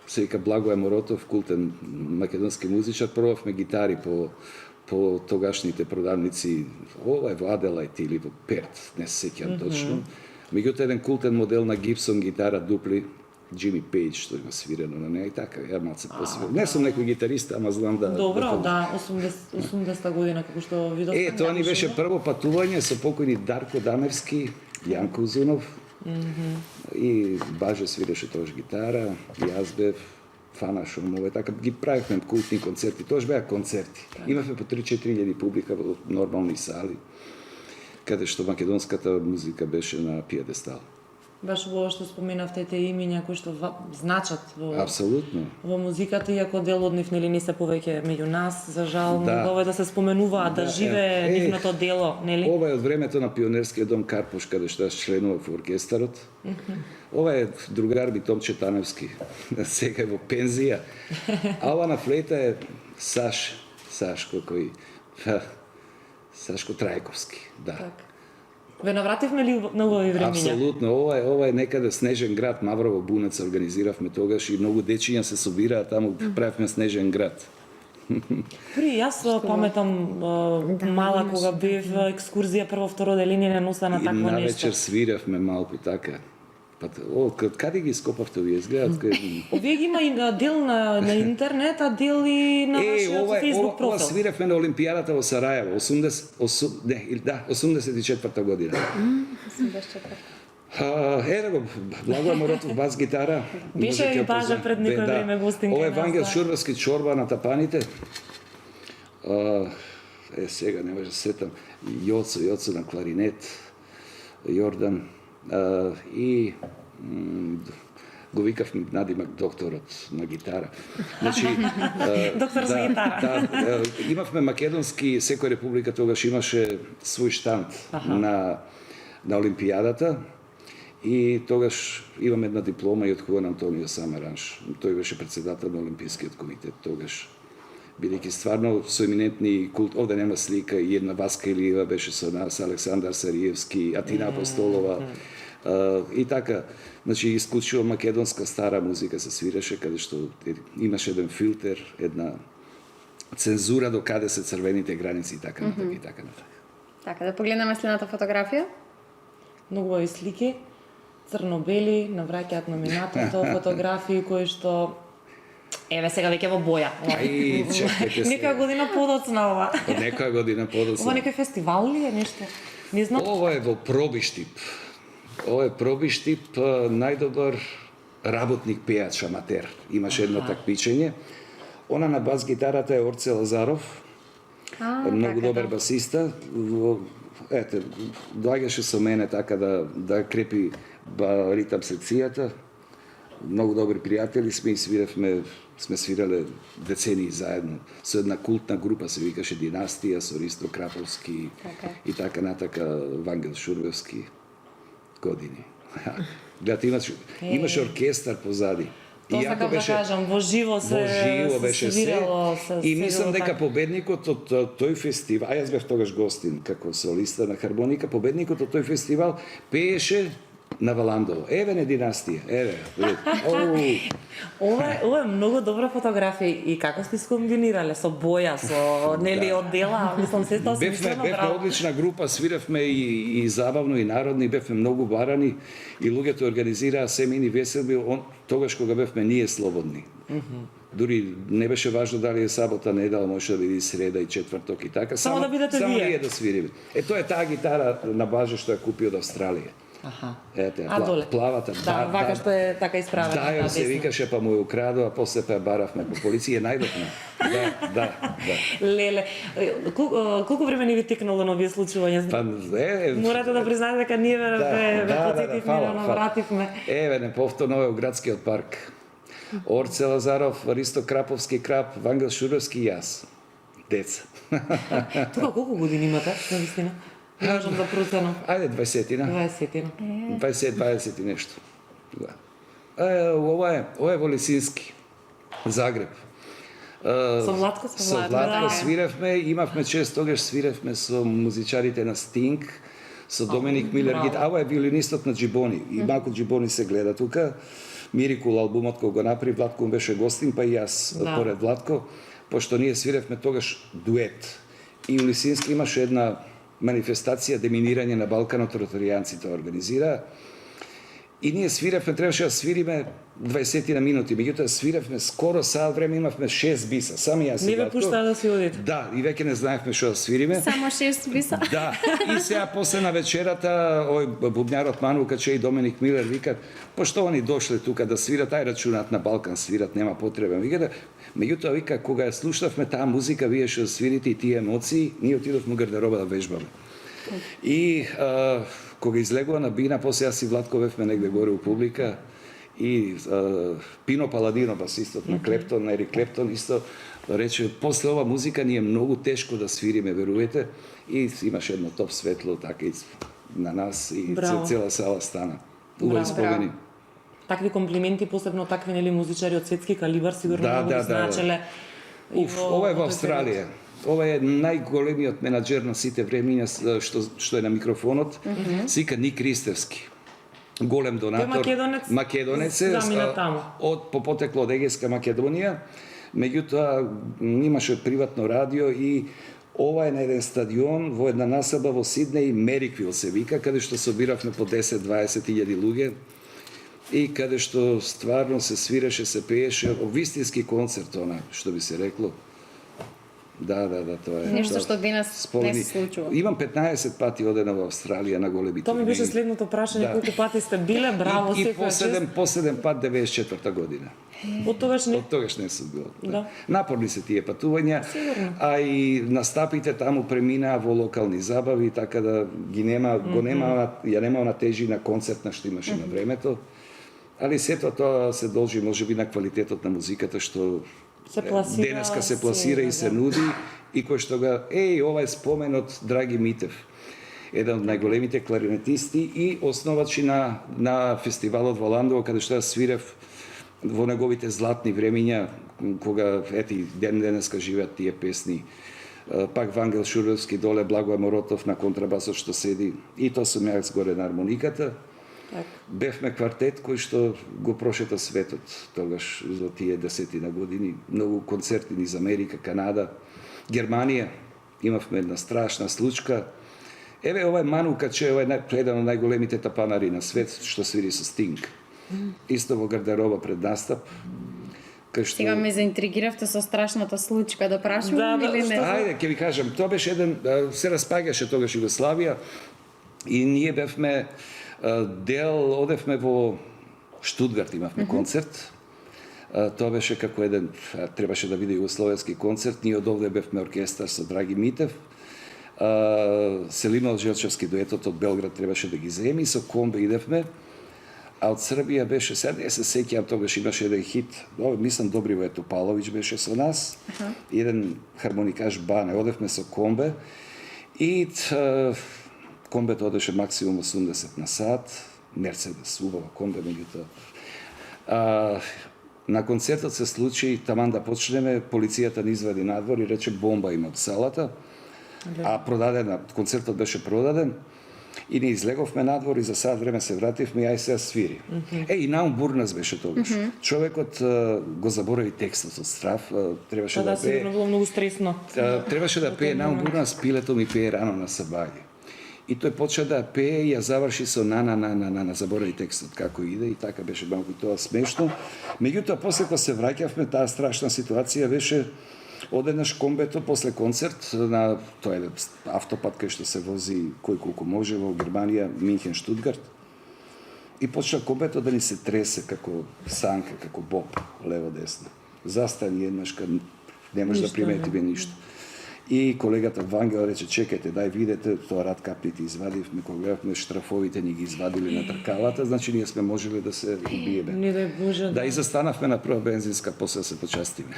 F: се вика Благој Моротов, култен македонски музичар, пробавме гитари по тогашните продавници, ова е во Аделајд или во Перт, не се сеќавам точно. Меѓутоа еден култен модел на Гибсон гитара дупли, Джими Пейдж, што има свирено на неја и така, ја малце посвирено. Не сум некој гитарист, ама знам да...
C: Добро, 80-та година, како што видовме.
F: Тоа ни беше прво патување со покојни Дарко Дамевски, Јанко Узунов, и Баже свиреше тоаш гитара, јас бев, фана шумове, така ги правихме култни концерти, тоа беа концерти. Имавме по 3-4 илјади публика во нормални сали, каде што македонската музика беше на пиедестал.
C: Баш во што споменавте те имиња кои што значат во
F: Апсолутно.
C: во музиката, иако дел од нив нели не се повеќе меѓу нас, за жал,
F: Да.
C: добро е да се споменуваат, да живее нивното дело, нели?
F: Ова е од времето на пионерскиот дом Карпуш, каде што јас членував во оркестарот. Ова е другар ми Томче Таневски, сега е во пензија. А ова на флейта е Сашко кој Сашко Трајковски, да.
C: Ве навративме ли на овој времиња?
F: Апсолутно, ова е некаде Снежен град, Маврово Бунец организиравме тогаш и многу дечиња се собираа таму, правевме Снежен град.
C: При јас паметам мала кога бев екскурзија прво второ деление не носа на
F: И
C: такво нешто.
F: навечер свиравме малку така. Каде ги скопавте овие изгледат?
C: Овие ги има и дел на интернет, а дел и на нашиот Facebook
F: ова
C: профил.
F: свиравме на Олимпијадата во Сарајево, 84 година. 84. Еве го, Благој Моротов бас гитара.
C: Беше и бажа пред некој време гостинка.
F: Ова е Вангел Шурбевски чорба на тапаните. Сега не може да сетам. Јоцо на кларинет, Јордан и го викав надимак докторот на гитара. Значи,
C: Доктор за гитара.
F: Имавме македонски, секоја република тогаш имаше свој штанд на Олимпијадата и тогаш имам една диплома и од Хуан Антонио Самаранш. Тој беше председател на Олимпискиот комитет тогаш. Бидејќи стварно со еминентни култ, овде нема слика, и една Васка Илиева беше со нас, Александар Сариевски, Атина Апостолова, и така, значи исклучиво македонска стара музика се свираше, каде што имаше еден филтер, една цензура до каде се црвените граници и така натака и така натака.
B: Така, да погледнеме следната фотографија.
C: Многу убави слики, црно-бели, навраќаат на минатото, фотографии кои што еве сега веќе во боја.
F: Ај, чекајте се.
C: Некоја година подоцна ова.
F: Некоја година подоцна.
C: Ова некој фестивал ли е нешто? Не знам.
F: Ова е во Пробиштип. Ова е Пробиштип, најдобар работник пејач аматер. Имаше едно такмичење. Она на бас гитарата е Орце Лазаров. Многу добар басиста. Ете, доаѓаше со мене така да крепи ритам секцијата. Многу добри пријатели сме и сме свирале децении заедно. Со една култна група се викаше Династија, со Ристо Краповски и така натака, Вангел Шурбевски години. Гледате, имаше оркестар позади.
C: Тоа сакам да кажам, во живо
F: беше
C: свирало,
F: и мислам дека победникот од тој фестивал, а јас бев тогаш гостин како солиста на хармоника, победникот од тој фестивал пееше на Валандово. Еве не Династија, еве.
C: Ова е многу добра фотографија и како сте скомбинирале со боја, со нели оддела, мислам се тоа
F: Бевме одлична група, свиравме и забавно и народно, и бевме многу барани и луѓето организираа семејни веселби тогаш кога бевме ние слободни. Дури не беше важно дали е сабота, недела, може да биде и среда и четврток и така.
C: Само да бидете
F: само
C: вие.
F: ние да свириме. Тоа е таа гитара на баже што ја купи од Австралија. Ете, плавата.
C: Да, вака што е така исправена.
F: Да, се викаше, па му ја украдо, а после па ја баравме по полиција, најдовме. Да.
C: Леле, колку време ни ви текнало на овие случувања? Морате да признаете дека ние ве потсетивме, навративме.
F: Еве, неповторно е градскиот парк. Орце Лазаров, Ристо Краповски Крап, Вангел Шурбевски и јас. Деца.
C: Тука колку години имате, навистина? Не можам да проценам.
F: Ајде, 20-тина. 20 и нешто. Ова е во Лисински, Загреб.
C: Со Владко
F: свиравме, имавме чест, тогаш свиравме со музичарите на Стинг, со Доминик Милер. Ова е виолинистот на Джибони. И малку Джибони се гледа тука. Мирикул албумот кој го направи, Владко беше гостин, па и јас поред Владко, пошто ние свиравме тогаш дует. И у Лисински имаше една манифестација деминирање на Балканот, ротаријанците организираа. И ние свиревме, требаше да свириме 20 на минути, меѓутоа свиревме скоро саат време, имавме 6 биса, само јас
C: Не ве пуштаа да си одите.
F: Да, и веќе не знаевме што да свириме.
B: Само 6 биса.
F: Да, и сега после на вечерата, ој бубњарот Ману Каче и Доминик Милер викат, пошто они дошле тука да свират, ај рачунат на Балкан свират, нема потреба. Викат, меѓутоа вика, кога ја слушнавме таа музика, вие што свирите и тие емоции, ние отидовме у гардероба да вежбаме. И кога излегува на бина, после јас и Владко бевме негде горе у публика, и Пино Паладино, басистот на Клептон, на Ерик Клептон, исто рече, после ова музика ни е многу тешко да свириме, верувате, и имаше едно топ светло, така и на нас, и цела сала стана. Убави спомени.
C: Такви комплименти, посебно такви нели музичари од светски калибар, сигурно многу ги значеле.
F: Ова е во Австралија. Ова е најголемиот менаџер на сите времиња што е на микрофонот. Сика Ник Ристевски. Голем донатор. Македонец е од попотекло од Егејска Македонија. Меѓутоа имаше приватно радио и ова е на еден стадион во една насаба во Сиднеј, Мериквил се вика, каде што собиравме по 10-20 илјади луѓе и каде што стварно се свиреше, се пееше, вистински концерт, она што би се рекло. Да, тоа е.
B: Нешто што денес не се случува.
F: Имам 15 пати одена во Австралија на големи
C: Тоа ми беше следното прашање, колку пати сте биле, браво, секоја
F: И последен пат 94-та година.
C: Од тогаш не?
F: Од тогаш не сум бил.
C: Да.
F: Напорни се тие патувања, а и настапите таму преминаа во локални забави, така да ги нема, ја нема на тежина концертна што имаше на времето. Али сето тоа се должи можеби на квалитетот на музиката што денеска се пласира и се нуди, и кој што га, ова е спомен од Драги Митев, еден од најголемите кларинетисти и основачи на фестивалот во Ландово, каде што ја свирев во неговите златни времиња, кога денеска живеат тие песни. Пак Вангел Шуровски доле, Благој Моротов на контрабасот што седи, и тоа сум јас горе на армониката. Бевме квартет кој што го прошета светот тогаш за тие 10 години. Многу концерти низ Америка, Канада, Германија. Имавме една страшна случка. Еве ова е Ману Каче, ова е еден од најголемите тапанари на свет што свири со Стинг. Исто во гардероба пред настап.
B: Сега ме заинтригиравте со страшната случка, да прашувам или не?
F: Ајде, ќе ви кажам, тоа беше еден, се распаѓаше тогаш Југославија и ние бевме одевме во Штутгарт, имавме концерт. Тоа беше како еден, требаше да биде југословенски концерт. Ние од овде бевме оркестар со Драги Митев. Селимал Желчевски дуетот од Белград требаше да ги земи, со комбе идевме. А од Србија беше, сега не се сеќавам, тогаш имаше еден хит, мислам Добривој Топаловиќ беше со нас, еден хармоникаш Бане, одевме со комбе и комбето одеше максимум 80 на сат, Мерцедес, убава комбе, меѓутоа. На концертот се случи, таман да почнеме, полицијата ни извади надвор и рече бомба има од салата, а концертот беше продаден. И не излеговме надвор и за сад време се вративме и ај сега свири. И Наум Бурнас беше тогаш. Човекот го заборави текстот од страв, требаше да пее.
C: Сигурно било многу стресно.
F: Требаше да пее Наум Бурнас, пилето ми пее рано на сабаѓи. И тој почна да пее и ја заврши со на заборави текстот како иде и така беше малку тоа смешно. Меѓутоа после кога се враќавме, таа страшна ситуација беше одеднаш комбето после концерт на тоа е автопат кај што се вози кој колку може во Германија, Минхен, Штутгарт. И почна комбето да ни се тресе како санка, како боб, лево десно. Застани еднаш не може да приметиме ништо. И колегата Вангел рече, чекајте, дај видете, тоа рад капните извадивме, кога гледавме штрафовите ни ги извадили на тркалата, значи ние сме можеле да се убиеме.
C: Не дај Боже.
F: Да, и застанавме на прва бензинска, после се почастиме.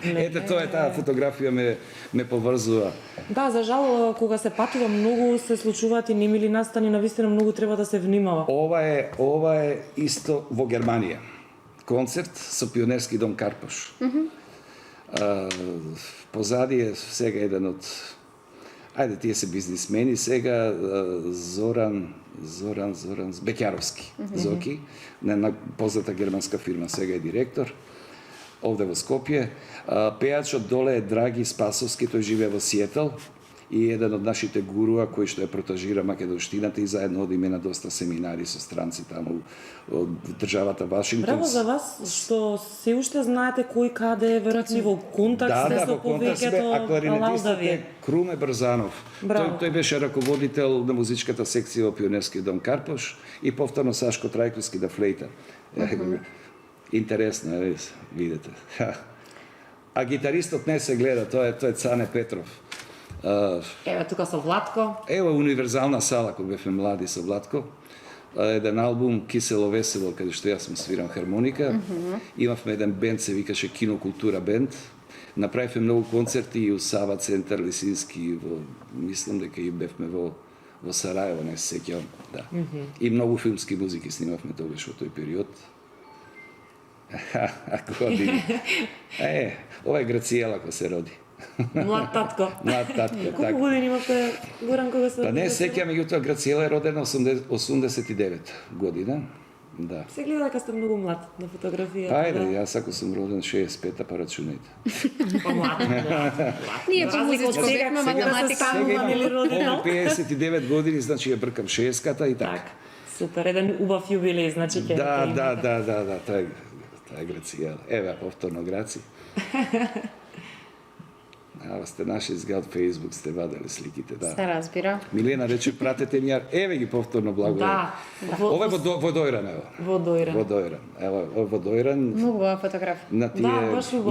F: Ете, тоа е таа фотографија ме поврзува.
C: Да, за жал, кога се патува многу, се случуваат и немили настани, навистина многу треба да се внимава.
F: Ова е исто во Германија. Концерт со Пионерски дом Карпош. Позади е сега еден од, ајде тие се бизнисмени, сега Зоран Бекјаровски, Зоки, на позната германска фирма, сега е директор, овде во Скопје. Пејачот доле е Драги Спасовски, тој живее во Сиетл. и еден од нашите гуруа кој што ја протажира македонштината и заедно одиме на доста семинари со странци таму од државата Вашингтон.
C: Браво за вас што се уште знаете кој каде е, веројатно во контакт сте со повеќето алаудавија.
F: Круме Брзанов. Тој беше раководител на музичката секција во Пионерски дом Карпош и повторно Сашко Трајковски да флейта. Интересно е, видите. А гитаристот не се гледа, тоа е Цане Петров.
C: Еве тука со Владко.
F: Ево универзална сала кога бевме млади со Владко. Еден албум Кисело весело каде што јас свирам хармоника. Имавме еден бенд се викаше Кинокултура бенд. Направивме многу концерти и у Сава центар Лисински, мислам дека и бевме во Сараево, не се сеќавам, да. И многу филмски музики снимавме тогаш во тој период. Години. Ова е Грациела која се роди.
C: Млад татко.
F: Млад татко, така.
C: Колку години имате, Горан, кога се...
F: Па не, сеќавам, меѓутоа Грациела е родена 89 година. Да.
C: Се гледа дека сте многу млад на фотографија.
F: Па ајде, јас ако сум роден 65-та, па рачунајте.
C: Па млад.
B: Ние по музичко бевме математика.
F: Ова 59 години, значи ја бркам 60-ката и така.
C: Супер, еден убав јубилеј, значи ќе...
F: Да, тоа е Грациела. Еве, повторно Граци. Ава сте наши изга од Фејсбук, сте вадели сликите, да.
B: Се разбира.
F: Милена рече, пратете ми ја, еве ги повторно благодарам.
C: Да.
F: Ова е во Дојран, ево.
C: Во Дојран.
F: Во Дојран. Ево, во Дојран.
B: Многу убава фотографија.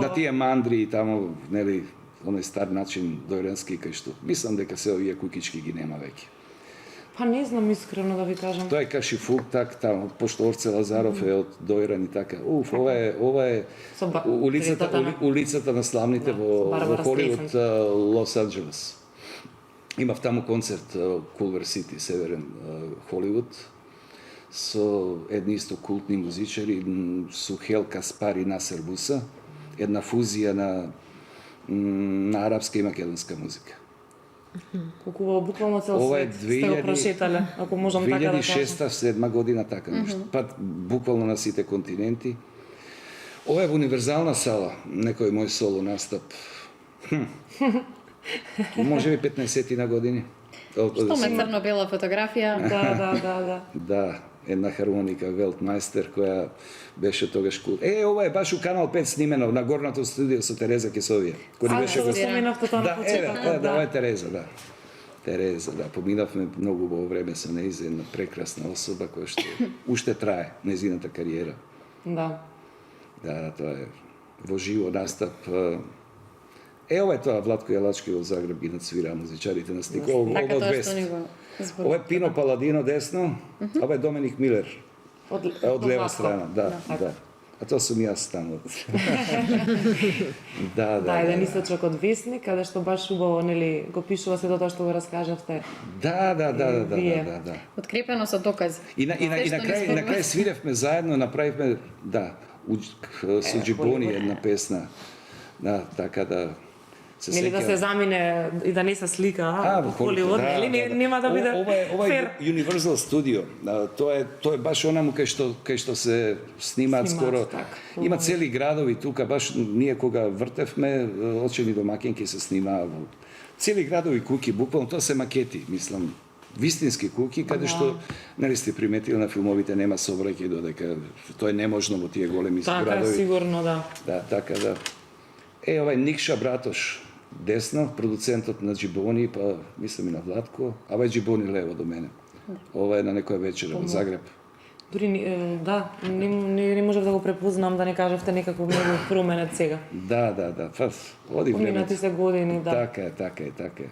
F: На тие мандри и таму, нели, оној стар начин дојрански кај што. Мислам дека се овие кукички ги нема веќе.
C: Па не знам искрено да ви кажам.
F: Тоа е Кашифук, так, таму, пошто Орце Лазаров е од Дојран и така. Ова е улицата на славните во Холивуд, Лос Анџелес. Имав таму концерт Кулвер Сити, Северен Холивуд, со едни исто култни музичари, Сухел Каспар и Насер Буса, една фузија на арапска и македонска музика.
C: Колку буквално цел
F: Ова е
C: свет сте го прошетале, ако можам така да кажам.
F: 2006-2007 година така нешто. Па буквално на сите континенти. Ова е во универзална сала, некој мој соло настап. Може би 15 на години.
B: Што ме црно-бела фотографија?
C: Да.
F: Да, една хармоника Велтмајстер која беше тогаш кул. Ова е баш у Канал 5 снимено на горното студио со Тереза Кесовија.
C: Кој беше го споменавте тоа на почетокот.
F: Да, ова е Тереза, да. Тереза, да, поминавме многу во време со неја за една прекрасна особа која што уште трае нејзината кариера.
C: Да.
F: Да, тоа е во живо настап. Ова е тоа Владко Јалачки во Загреб ги нацвира музичарите на стик. Ова од вест. Ова е Пино Паладино десно, ова е Доменик Милер. Од лева страна, да. А тоа сум јас таму. Да.
C: Еден источок од Весник, каде што баш убаво, нели, го пишува се тоа што го раскажавте.
F: Да.
B: Открепено со докази.
F: И на крај свиревме заедно, направивме, со Джибони една песна. Да, така да се
C: нели да се замине и да не се слика во Холивуд, нели нема да биде
F: ова е Universal Studio. Тоа е баш онаму кај што се снимаат скоро. Има цели градови тука, баш ние кога вртевме, очени домакинки се снимаа во цели градови куки, буквално тоа се макети, мислам. Вистински куки, каде што, нели сте приметили на филмовите, нема сообраќај додека тоа е неможно во тие големи градови.
C: Така, сигурно, да.
F: Да, така да. Ова е Никша Братош, десно, продуцентот на Джибони, па мислам и на Владко, а ова е Джибони лево до мене. Ова е на некоја вечера во Загреб.
C: Дури, не можев да го препознам, да не кажавте некако многу променет сега.
F: Да, па оди времето.
C: Поминати се години, да.
F: Така е.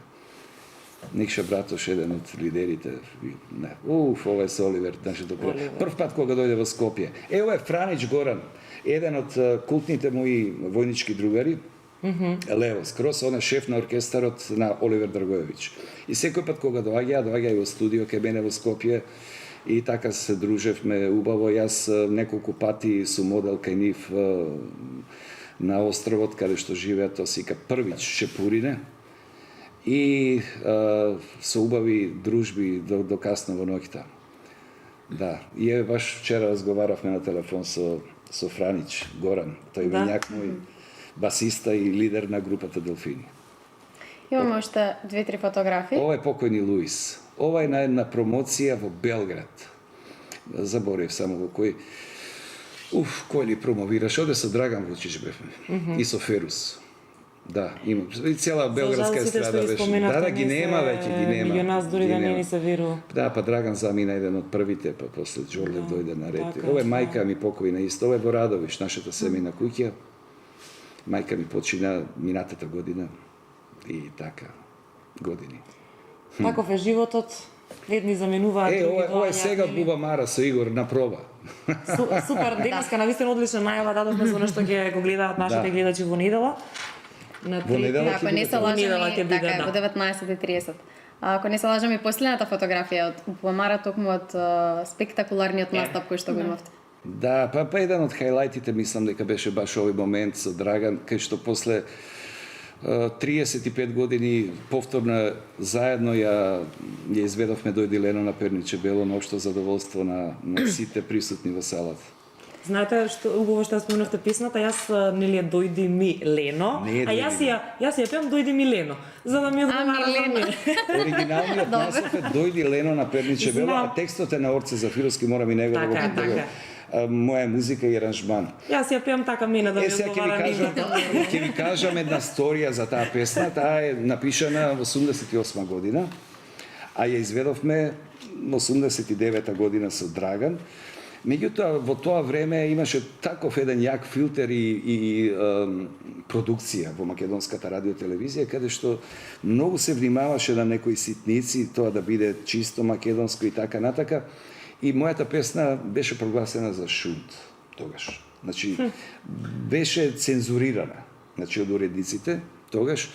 F: Никша Братош, еден од лидерите. Ова е со Оливер, прв пат кога дојде во Скопје. Ова е Франич Горан, еден од култните мои војнички другари, лево скрос, он е шеф на оркестарот на Оливер Драгоевич. И секој пат кога доаѓа и во студио кај мене во Скопје, и така се дружевме убаво. Јас неколку пати сум модел кај нив на островот каде што живеат, тоа се вика Првич Шепурине. И со убави дружби до касно во ноќта. Да, и баш вчера разговаравме на телефон со Франич Горан, тој вењак мој басиста и лидер на групата Делфини.
B: Имаме уште 2-3 фотографии.
F: Ова е покојни Луис. Ова е на една промоција во Белград. Заборев само во кој... кој ли промовираш? Оде со Драган Вучич бевме. И со Ферус. Да, има. И цела белградска естрада беше. Да, ги нема веќе, ги нема.
C: Меѓу нас дури да не ни се верува.
F: Да, па Драган замина еден од првите, па после Џорлев дојде на ред. Ова е мајка ми покојна исто, ова е во Радовиш, нашата семејна куќа. Мајка ми почина минатата година и така години.
C: Таков е животот. Едни заменуваат, други
F: ова е сега Буба Мара со Игор на проба.
C: Супер, денеска навистина одлична најава дадовме за нешто ќе го гледаат нашите гледачи во недела.
F: Во недела
B: Ако не се лажам, така во 19:30. Ако не се лажам, и последната фотографија од Буба Мара, токму од спектакуларниот настап кој што го имавте.
F: Да, па еден од хајлајтите мислам дека беше баш овој момент со Драган, кај што после 35 години повторно заедно ја изведовме Дојди Лено на Перниче Бело на општо задоволство на сите присутни во салата.
C: Знаете што убаво што спомнавте песната, јас нели е Дојди ми Лено, а јас ја пеам Дојди ми Лено, за да ми одговара за мене.
F: Оригиналниот наслов е Дојди Лено на Перниче Бело, а текстот е на Орце Зафировски, морам и него да го потегам. Моја музика и аранжман.
C: Јас ја пеам така мене да ми одговара нивото.
F: Ќе ви кажам една сторија за таа песна. Таа е напишана во 88 година, а ја изведовме во 89 година со Драган. Меѓутоа, во тоа време имаше таков еден јак филтер и продукција во македонската радиотелевизија, каде што многу се внимаваше на некои ситници, тоа да биде чисто македонско и така натака. И мојата песна беше прогласена за шунт тогаш. Значи, беше цензурирана, значи, од уредниците тогаш.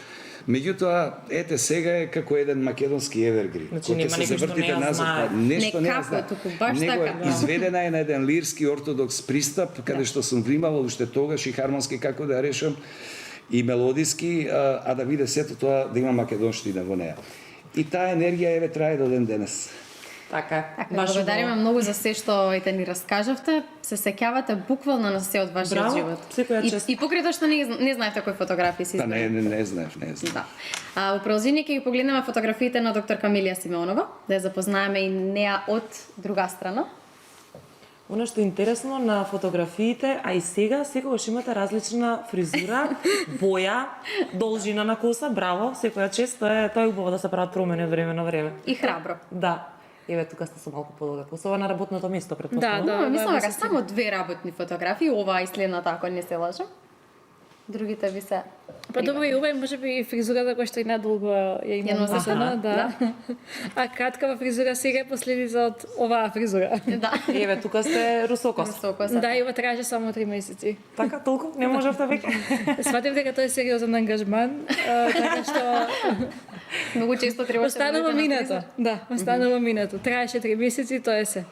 F: Меѓутоа, ете сега е како еден македонски евергрин.
C: Значи,
F: кој ќе се завртите назад, нешто не знае. Него е изведена е на еден лирски ортодокс пристап, каде што сум внимавал уште тогаш и хармонски како да ја решам, и мелодиски, а да биде сето тоа да има македонштина во неа. И таа енергија еве трае до ден денес.
C: Така.
B: Благодариме многу за се што ни раскажавте. Се сеќавате буквално на се од вашиот живот. И покрај тоа што не знаевте кои фотографии се избрали.
F: Не знаев.
B: Да. Во продолжение ќе ги погледнеме фотографиите на доктор Камилија Симеонова, да ја запознаеме и неа од друга страна.
C: Оно што е интересно на фотографиите, а и сега секогаш имате различна фризура, боја, должина на коса, браво, секоја чест, тоа е убаво да се прават промени од време на време.
B: И храбро.
C: Да. Еве тука сте со малку подолга косова на работното место, претпоставувам.
B: Да, мислам дека само 2 работни фотографии, ова и следната, ако не се лажам. Другите ви се...
E: Па добро, и ова е можеби фризурата која што и надолго ја имам носена, да. А краткава фризура сега е последица од оваа фризура.
B: Да.
C: Еве тука сте русокос.
E: Да, и ова траеше само 3 месеци.
C: Така толку не можевте веќе.
E: Сватив дека тоа е сериозен ангажман, така што
B: многу често треба да
E: останува минато. Да, останува минато. Траеше 3 месеци, тоа е се.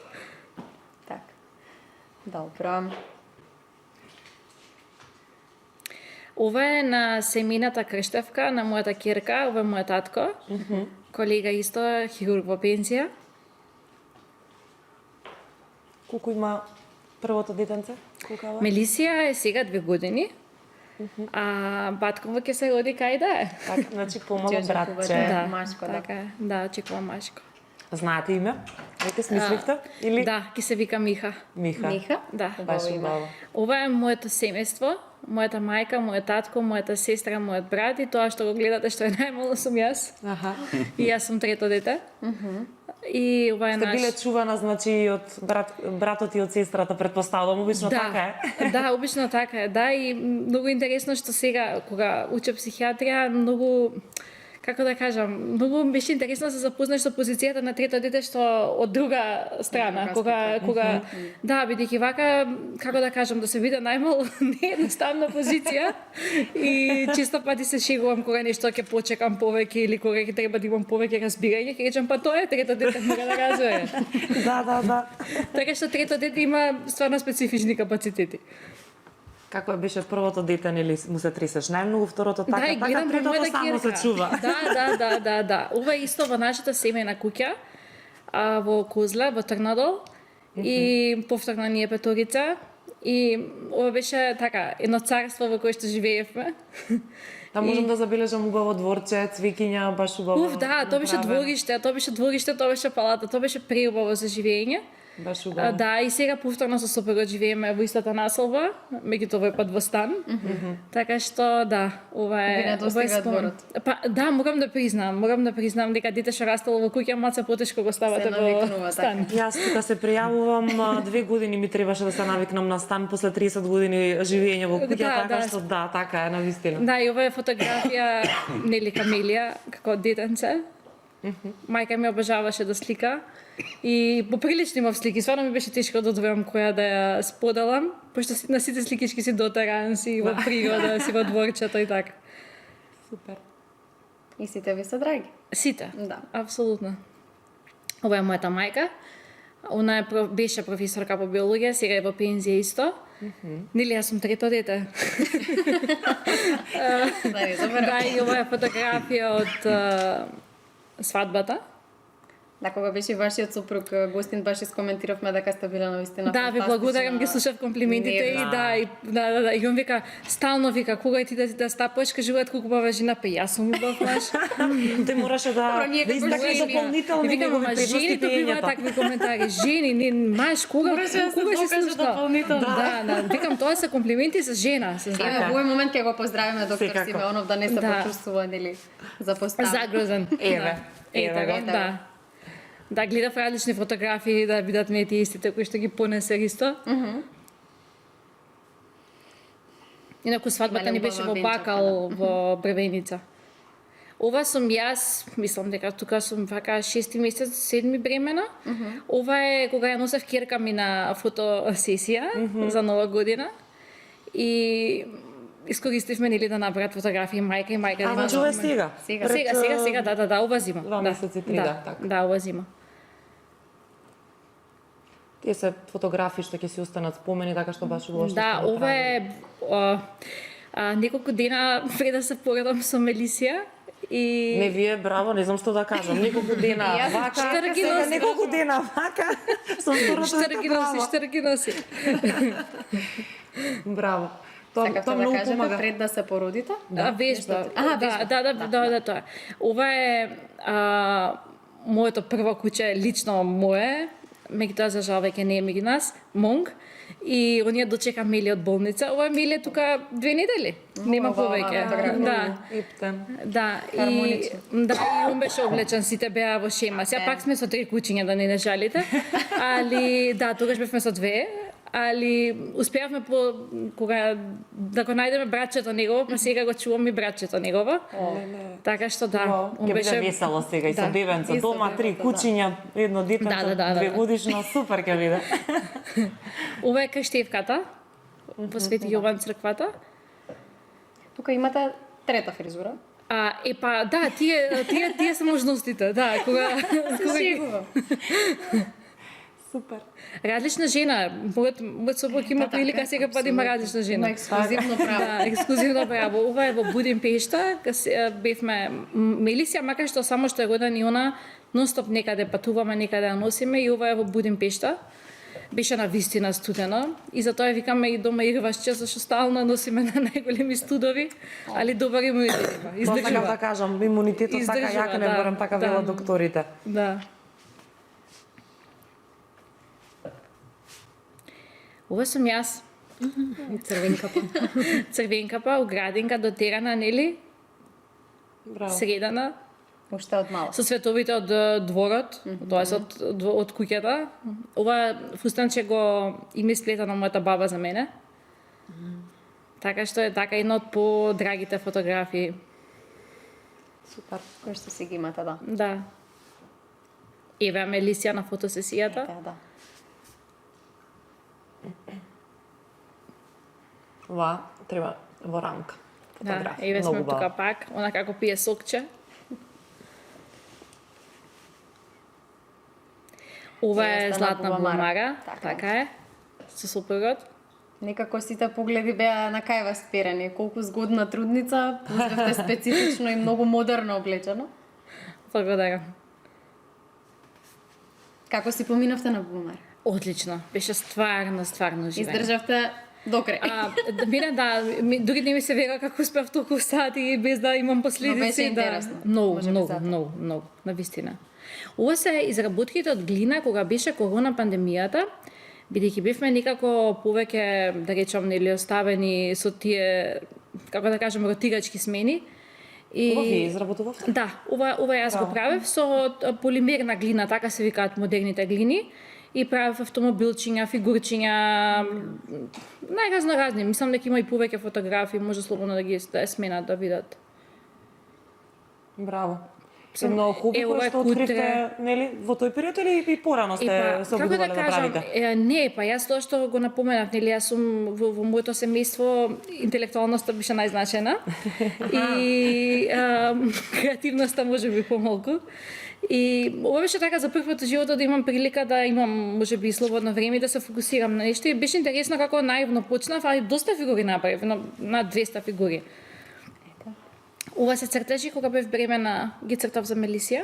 B: Така. Добро.
E: Ова е на семејната крштевка на мојата ќерка, ова е мојот татко. Колега исто, хирург во пензија.
C: Колку има првото детенце?
E: Мелисија е сега 2 години. А батко му ќе се роди кај да е.
C: Така, значи помало братче.
E: Да,
B: машко,
E: така, да, очекува машко.
C: Знаете име? Веќе смисливте? Или?
E: Да, ќе се вика Миха.
B: Миха?
E: Да.
C: Баш убаво.
E: Ова е моето семејство, мојата мајка, мојот татко, мојата сестра, мојот брат и тоа што го гледате што е најмало сум јас.
C: Аха.
E: И јас сум трето дете. И ова е
C: Сте
E: наш...
C: биле чувана, значи, од братот и од сестрата, предпоставувам, обично така е.
E: Да, обично така е, да, и многу интересно што сега, кога учам психијатрија, многу, како да кажам, многу беше интересно да се запознаеш со позицијата на трето дете што од друга страна, кога да, бидејќи вака, како да кажам, да се биде најмал не едноставна позиција и често пати се шегувам кога нешто ќе почекам повеќе или кога ќе треба да имам повеќе разбирање, ќе речам па тоа е трето дете мора да развие.
C: Да.
E: Така што трето дете има стварно специфични капацитети.
C: Како беше првото дете, нели му се тресеш најмногу, второто така,
E: гледам
C: третото само се чува.
E: Да. Ова е исто во нашата семејна куќа, во Козла, во Трнадол, и повторно ние петорица, и ова беше така едно царство во кое што живеевме.
C: Да можам да забележам убаво дворче, цвеќиња, баш убаво.
E: Да, тоа беше двориште, тоа беше палата, тоа беше преубаво за живење.
C: Баш убаво.
E: Да, и сега повторно со сопругот живееме во истата населба, меѓутоа овој пат во стан. Така што да, ова
B: Ви
E: е
B: недостига
E: спомен.
B: дворот.
E: Па да, морам да признам дека дете што растело во куќа маца потешко го ставате
B: Се навикнува,
E: во стан.
C: Јас тука се пријавувам, 2 години ми требаше да се навикнам на стан после 30 години живење во куќа,
E: Да,
C: така
E: да.
C: што да, така е навистина.
E: Да, и ова е фотографија Нели Камелија како детенце. Мајка ми обожаваше да слика и поприлично имав слики. Стварно ми беше тешко да одвојам која да ја споделам, пошто на сите сликички си дотаран, си во природа, си во дворчето и така.
C: Супер.
B: И сите ви се драги.
E: Сите.
B: Да.
E: Апсолутно. Ова е мојата мајка. Она е беше професорка по биологија, сега е во пензија исто. Нели јас сум трето дете. Да, и ова е фотографија од свадбата.
B: Да, кога беше вашиот сопруг гостин, баш искоментиравме дека сте биле навистина
E: Да, ви благодарам, ги слушав комплиментите и да, и он вика, стално вика, кога ти да стапуваш, кажуваат колку убава жена, па јас сум убав маж.
C: Тој мораше да истакне дополнителни
E: Викам,
C: негови
E: ама
C: предности
E: жени добиваат
C: пеењето.
E: такви коментари, жени, не маж, кога се слушна? Да, викам, тоа се комплименти за жена, се знае.
B: Еве, во овој момент ќе го поздравиме доктор
C: Секако.
B: Симеонов да не се
E: Да.
B: почувствува нели за постава.
E: Загрозен.
C: Еве,
E: Ете го, да. Да, гледав различни фотографии да видат не тие истите кои што ги понесе исто. Инаку свадбата ни беше во Бакал, во Бревеница. Ова сум јас, мислам дека тука сум вака 6 месец, 7 бремена. Ова е кога ја носев ќерка ми на фотосесија за Нова година. И искористивме нели да набрат фотографии мајка и мајка.
C: А, значи ова е сега?
E: Сега, да, ова зима.
C: 2 месеци, 3, да, така.
E: Да, ова зима.
C: Тие се фотографии што ќе си останат спомени, така што баш убаво што
E: Да,
C: сте
E: ова
C: направили.
E: е неколку дена пред да се поредам со Мелисија и
C: Не вие, браво, не знам што да кажам. Неколку дена вака,
E: штърги
C: сега
E: носи.
C: неколку дена вака. Сум второто
E: штърги носи.
C: Браво. Тоа
B: Сакавте
C: тоа
B: да
C: многу
B: кажете
C: помага.
B: пред да се породите?
E: Вежба.
B: вежба.
E: Да, тоа. Ова е моето прво куќе, лично мое, меѓутоа за жал веќе не е меѓу нас, Монг. И оние дочека Мели од болница. Ова Мели е тука 2 недели. Нема повеќе. Да.
C: Иптен.
E: Да, и он беше облечен, сите беа во шема. Сега пак сме со 3 куќиња, да не жалите. Али да, тогаш бевме со 2. Али успеавме кога да го најдеме братчето негово, па сега го чувам и братчето негово. Така што да, он
C: Ќе
E: беше
C: биде весело сега и со девенца, дома 3 куќиња, едно детенце,
E: Да.
C: 2 годишно, супер ќе биде.
E: Ова е крштевката во Свети Јован црквата.
B: Тука имате трета фризура.
E: Епа, да, тие се можностите, да, кога
C: Супер.
E: различна жена, мојот сопруг има прилика сега па да има различна
B: На
E: жена.
B: ексклузивно право.
E: Да, ексклузивно право. Ова е во Будимпешта, бевме Мелисија, макар што само што е роден и она, нонстоп некаде патуваме, некаде ја носиме и ова е во Будимпешта. Беше на вистина студено и затоа викаме и дома ирвашче, зашто стално носиме на најголеми студови, али добар имунитет има.
C: Тоа сакам да
E: Издржува.
C: кажам, имунитетот така
E: Издржува,
C: јак не
E: да.
C: барам така
E: Да.
C: велат докторите.
E: Да. Ова сум јас.
B: Црвенката.
E: Црвенкапа, оградинка, дотерана, нели?
C: Браво.
E: Средана.
B: Уште од мала.
E: Со цветовите од дворот, тоа е од куќата. Ова фустанче го има исплетено мојата баба за мене. Така што е така една од подрагите фотографии.
C: Супер.
B: Кој што си ги имате, да.
E: Да. Еве Мелисија на фотосесијата.
B: Да.
C: Ова треба во рамка.
E: Да,
C: Фотографија.
E: еве
C: Многу
E: сме
C: убаво.
E: тука пак, она како пие сокче. Ова е
B: Невеста на
E: златна
B: Бубамара.
E: бумара,
B: Така.
E: така е, со супругот.
B: Некако сите погледи беа на кај вас сперени. Колку згодна трудница, поздревте специфично и многу модерно облечено.
E: Благодарам.
B: Како си поминавте на Бубамар?
E: Одлично, беше стварно живење.
B: Издржавте Докрај.
E: Мене дури не ми се вера како успев толку сати без да имам последици.
B: Но беше интересно.
E: Многу,
B: Може би
E: многу,
B: затоа.
E: многу, навистина. Ова се изработките од глина кога беше корона пандемијата, бидејќи бевме некако повеќе, да речам, нели оставени со тие, како да кажем, ротирачки смени.
C: Ова вие изработувавте?
E: Да, ова јас го правев со полимерна глина, така се викаат модерните глини. И правев автомобилчиња, фигурчиња, најразноразни. Мислам дека има и повеќе фотографии, може слободно да ги сменат да видат.
C: Браво. Се многу хубаво што откривте, нели, во тој период или и порано сте се обидувале да правите?
E: Не, па јас тоа што го напоменав, нели, јас сум во моето семејство, интелектуалноста беше најзначена и креативноста може би помалку. И ова беше така за прв пат во животот да имам прилика да имам можеби слободно време и да се фокусирам на нешто. И беше интересно како наивно почнав, а и доста фигури направив, над 200 фигури. Ова се цртежи кога бев бремена, ги цртав за Мелисија.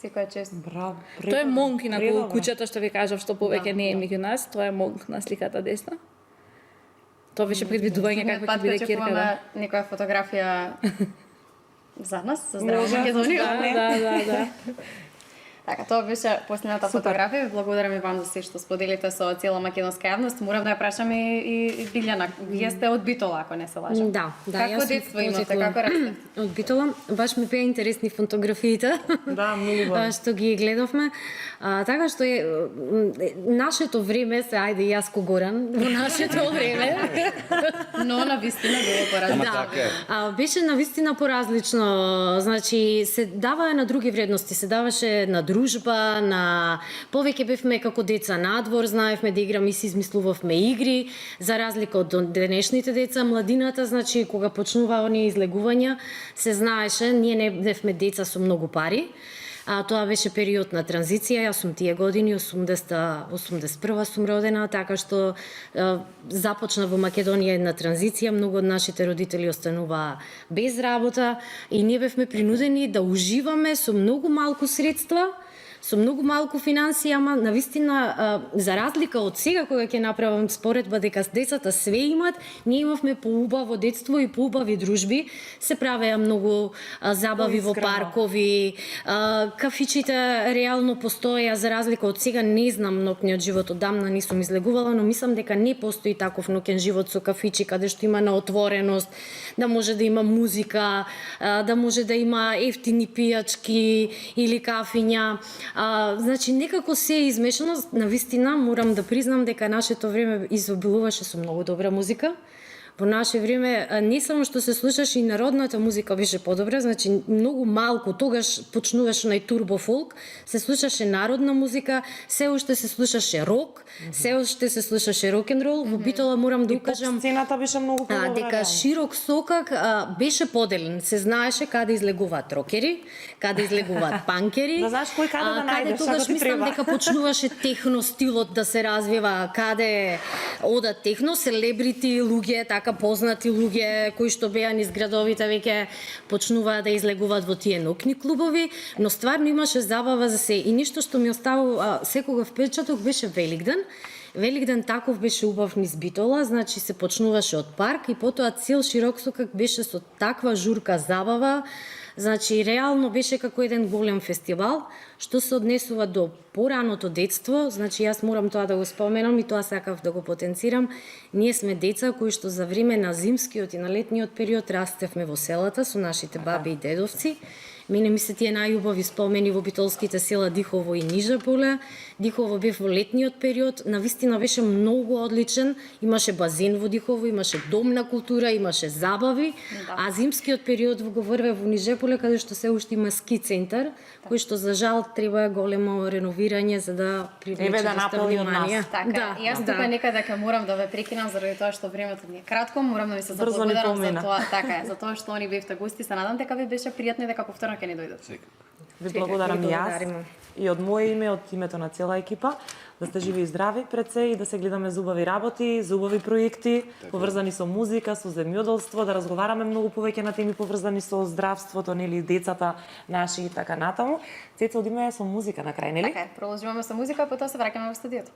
B: Секоја чест.
C: Браво.
E: Тоа е монк и на куќето што ви кажав што повеќе не е меѓу нас, тоа е монк на сликата десно. Тоа беше предвидување како ќе биде кирка.
B: Некоја фотографија за нас, за Здрава Македонија.
E: Да.
B: Така, тоа беше последната фотографија. Ви благодарам и вам за се што споделите со цела македонска јавност. Морам да ја прашам и Билјана. Вие сте од Битола, ако не се лажам.
D: Да,
B: Какво детство имате, како растете?
D: Од Битола, баш ми беа интересни фотографиите.
C: Да, многу.
D: Што ги гледавме. Така што е нашето време, се ајде јас ко Горан, во нашето време.
B: Но на вистина било поразлично.
D: Да. Беше на вистина поразлично. Значи се даваа на други вредности, се даваше на дружба, на повеќе бевме како деца надвор, знаевме да играме и си измислувавме игри, за разлика од денешните деца, младината, значи кога почнува оние излегувања, се знаеше, ние не бевме деца со многу пари. Тоа беше период на транзиција, јас сум тие години, 81 сум родена, така што започна во Македонија една транзиција, многу од нашите родители остануваа без работа и ние бевме принудени да уживаме со многу малку средства, со многу малку финансии, ама навистина за разлика од сега кога ќе направам споредба дека децата све имат, ние имавме поубаво детство и поубави дружби, се правеа многу забави во паркови, кафичите реално постоеа за разлика од сега, не знам ноќниот живот, одамна не сум излегувала, но мислам дека не постои таков ноќен живот со кафичи каде што има на отвореност, да може да има музика, да може да има ефтини пијачки или кафиња. Значи некако се е измешано, навистина морам да признам дека нашето време изобилуваше со многу добра музика. Во наше време не само што се слушаше и народната музика беше подобра, значи многу малку, тогаш почнуваше на турбо фолк, се слушаше народна музика, се уште се слушаше рок, се уште се слушаше рок н рол. Во Битола морам да укажам
C: сцената беше многу подобра.
D: Дека широк сокак беше поделен, се знаеше каде излегуваат рокери, каде излегуваат панкери.
C: Да знаеш кој каде да најдеш,
D: тогаш
C: ако ти
D: мислам
C: треба.
D: дека почнуваше техно стилот да се развива, каде одат техно селебрити луѓе, така познати луѓе кои што беа низ градовите веќе почнуваа да излегуваат во тие ноќни клубови, но стварно имаше забава за се и ништо што ми оставува секогаш впечаток беше Великден. Великден таков беше убав низ Битола, значи се почнуваше од парк и потоа цел широк сокак беше со таква журка забава. Значи, реално беше како еден голем фестивал, што се однесува до пораното детство. Значи, јас морам тоа да го споменам и тоа сакав да го потенцирам. Ние сме деца кои што за време на зимскиот и на летниот период растевме во селата со нашите баби и дедовци. Мене ми се тие најубави спомени во битолските села Дихово и Нижа Поле. Дихово бев во летниот период, навистина беше многу одличен, имаше базен во Дихово, имаше дом на култура, имаше забави, а зимскиот период го врве во Нижеполе, каде што се уште има ски центар, кој што за жал треба големо реновирање за да привлече доста внимание.
B: Така, јас тука некаде ќе морам да ве прекинам заради тоа што времето ни е кратко, морам да ви се заблагодарам за тоа, така е, за тоа што они бевте гости, се надам дека ви беше пријатно и дека повторно ќе ни дојдат.
C: Ви благодарам и јас и од моje име, од името на цела екипа, да сте живи и здрави пред се и да се гледаме за убави работи, за убави проекти, поврзани со музика, со земјоделство, да разговараме многу повеќе на теми поврзани со здравството, нели, децата наши и така натаму. Цеца, одиме со музика на крај, нели?
B: Така е, продолжуваме со музика, потоа се враќаме во студиото.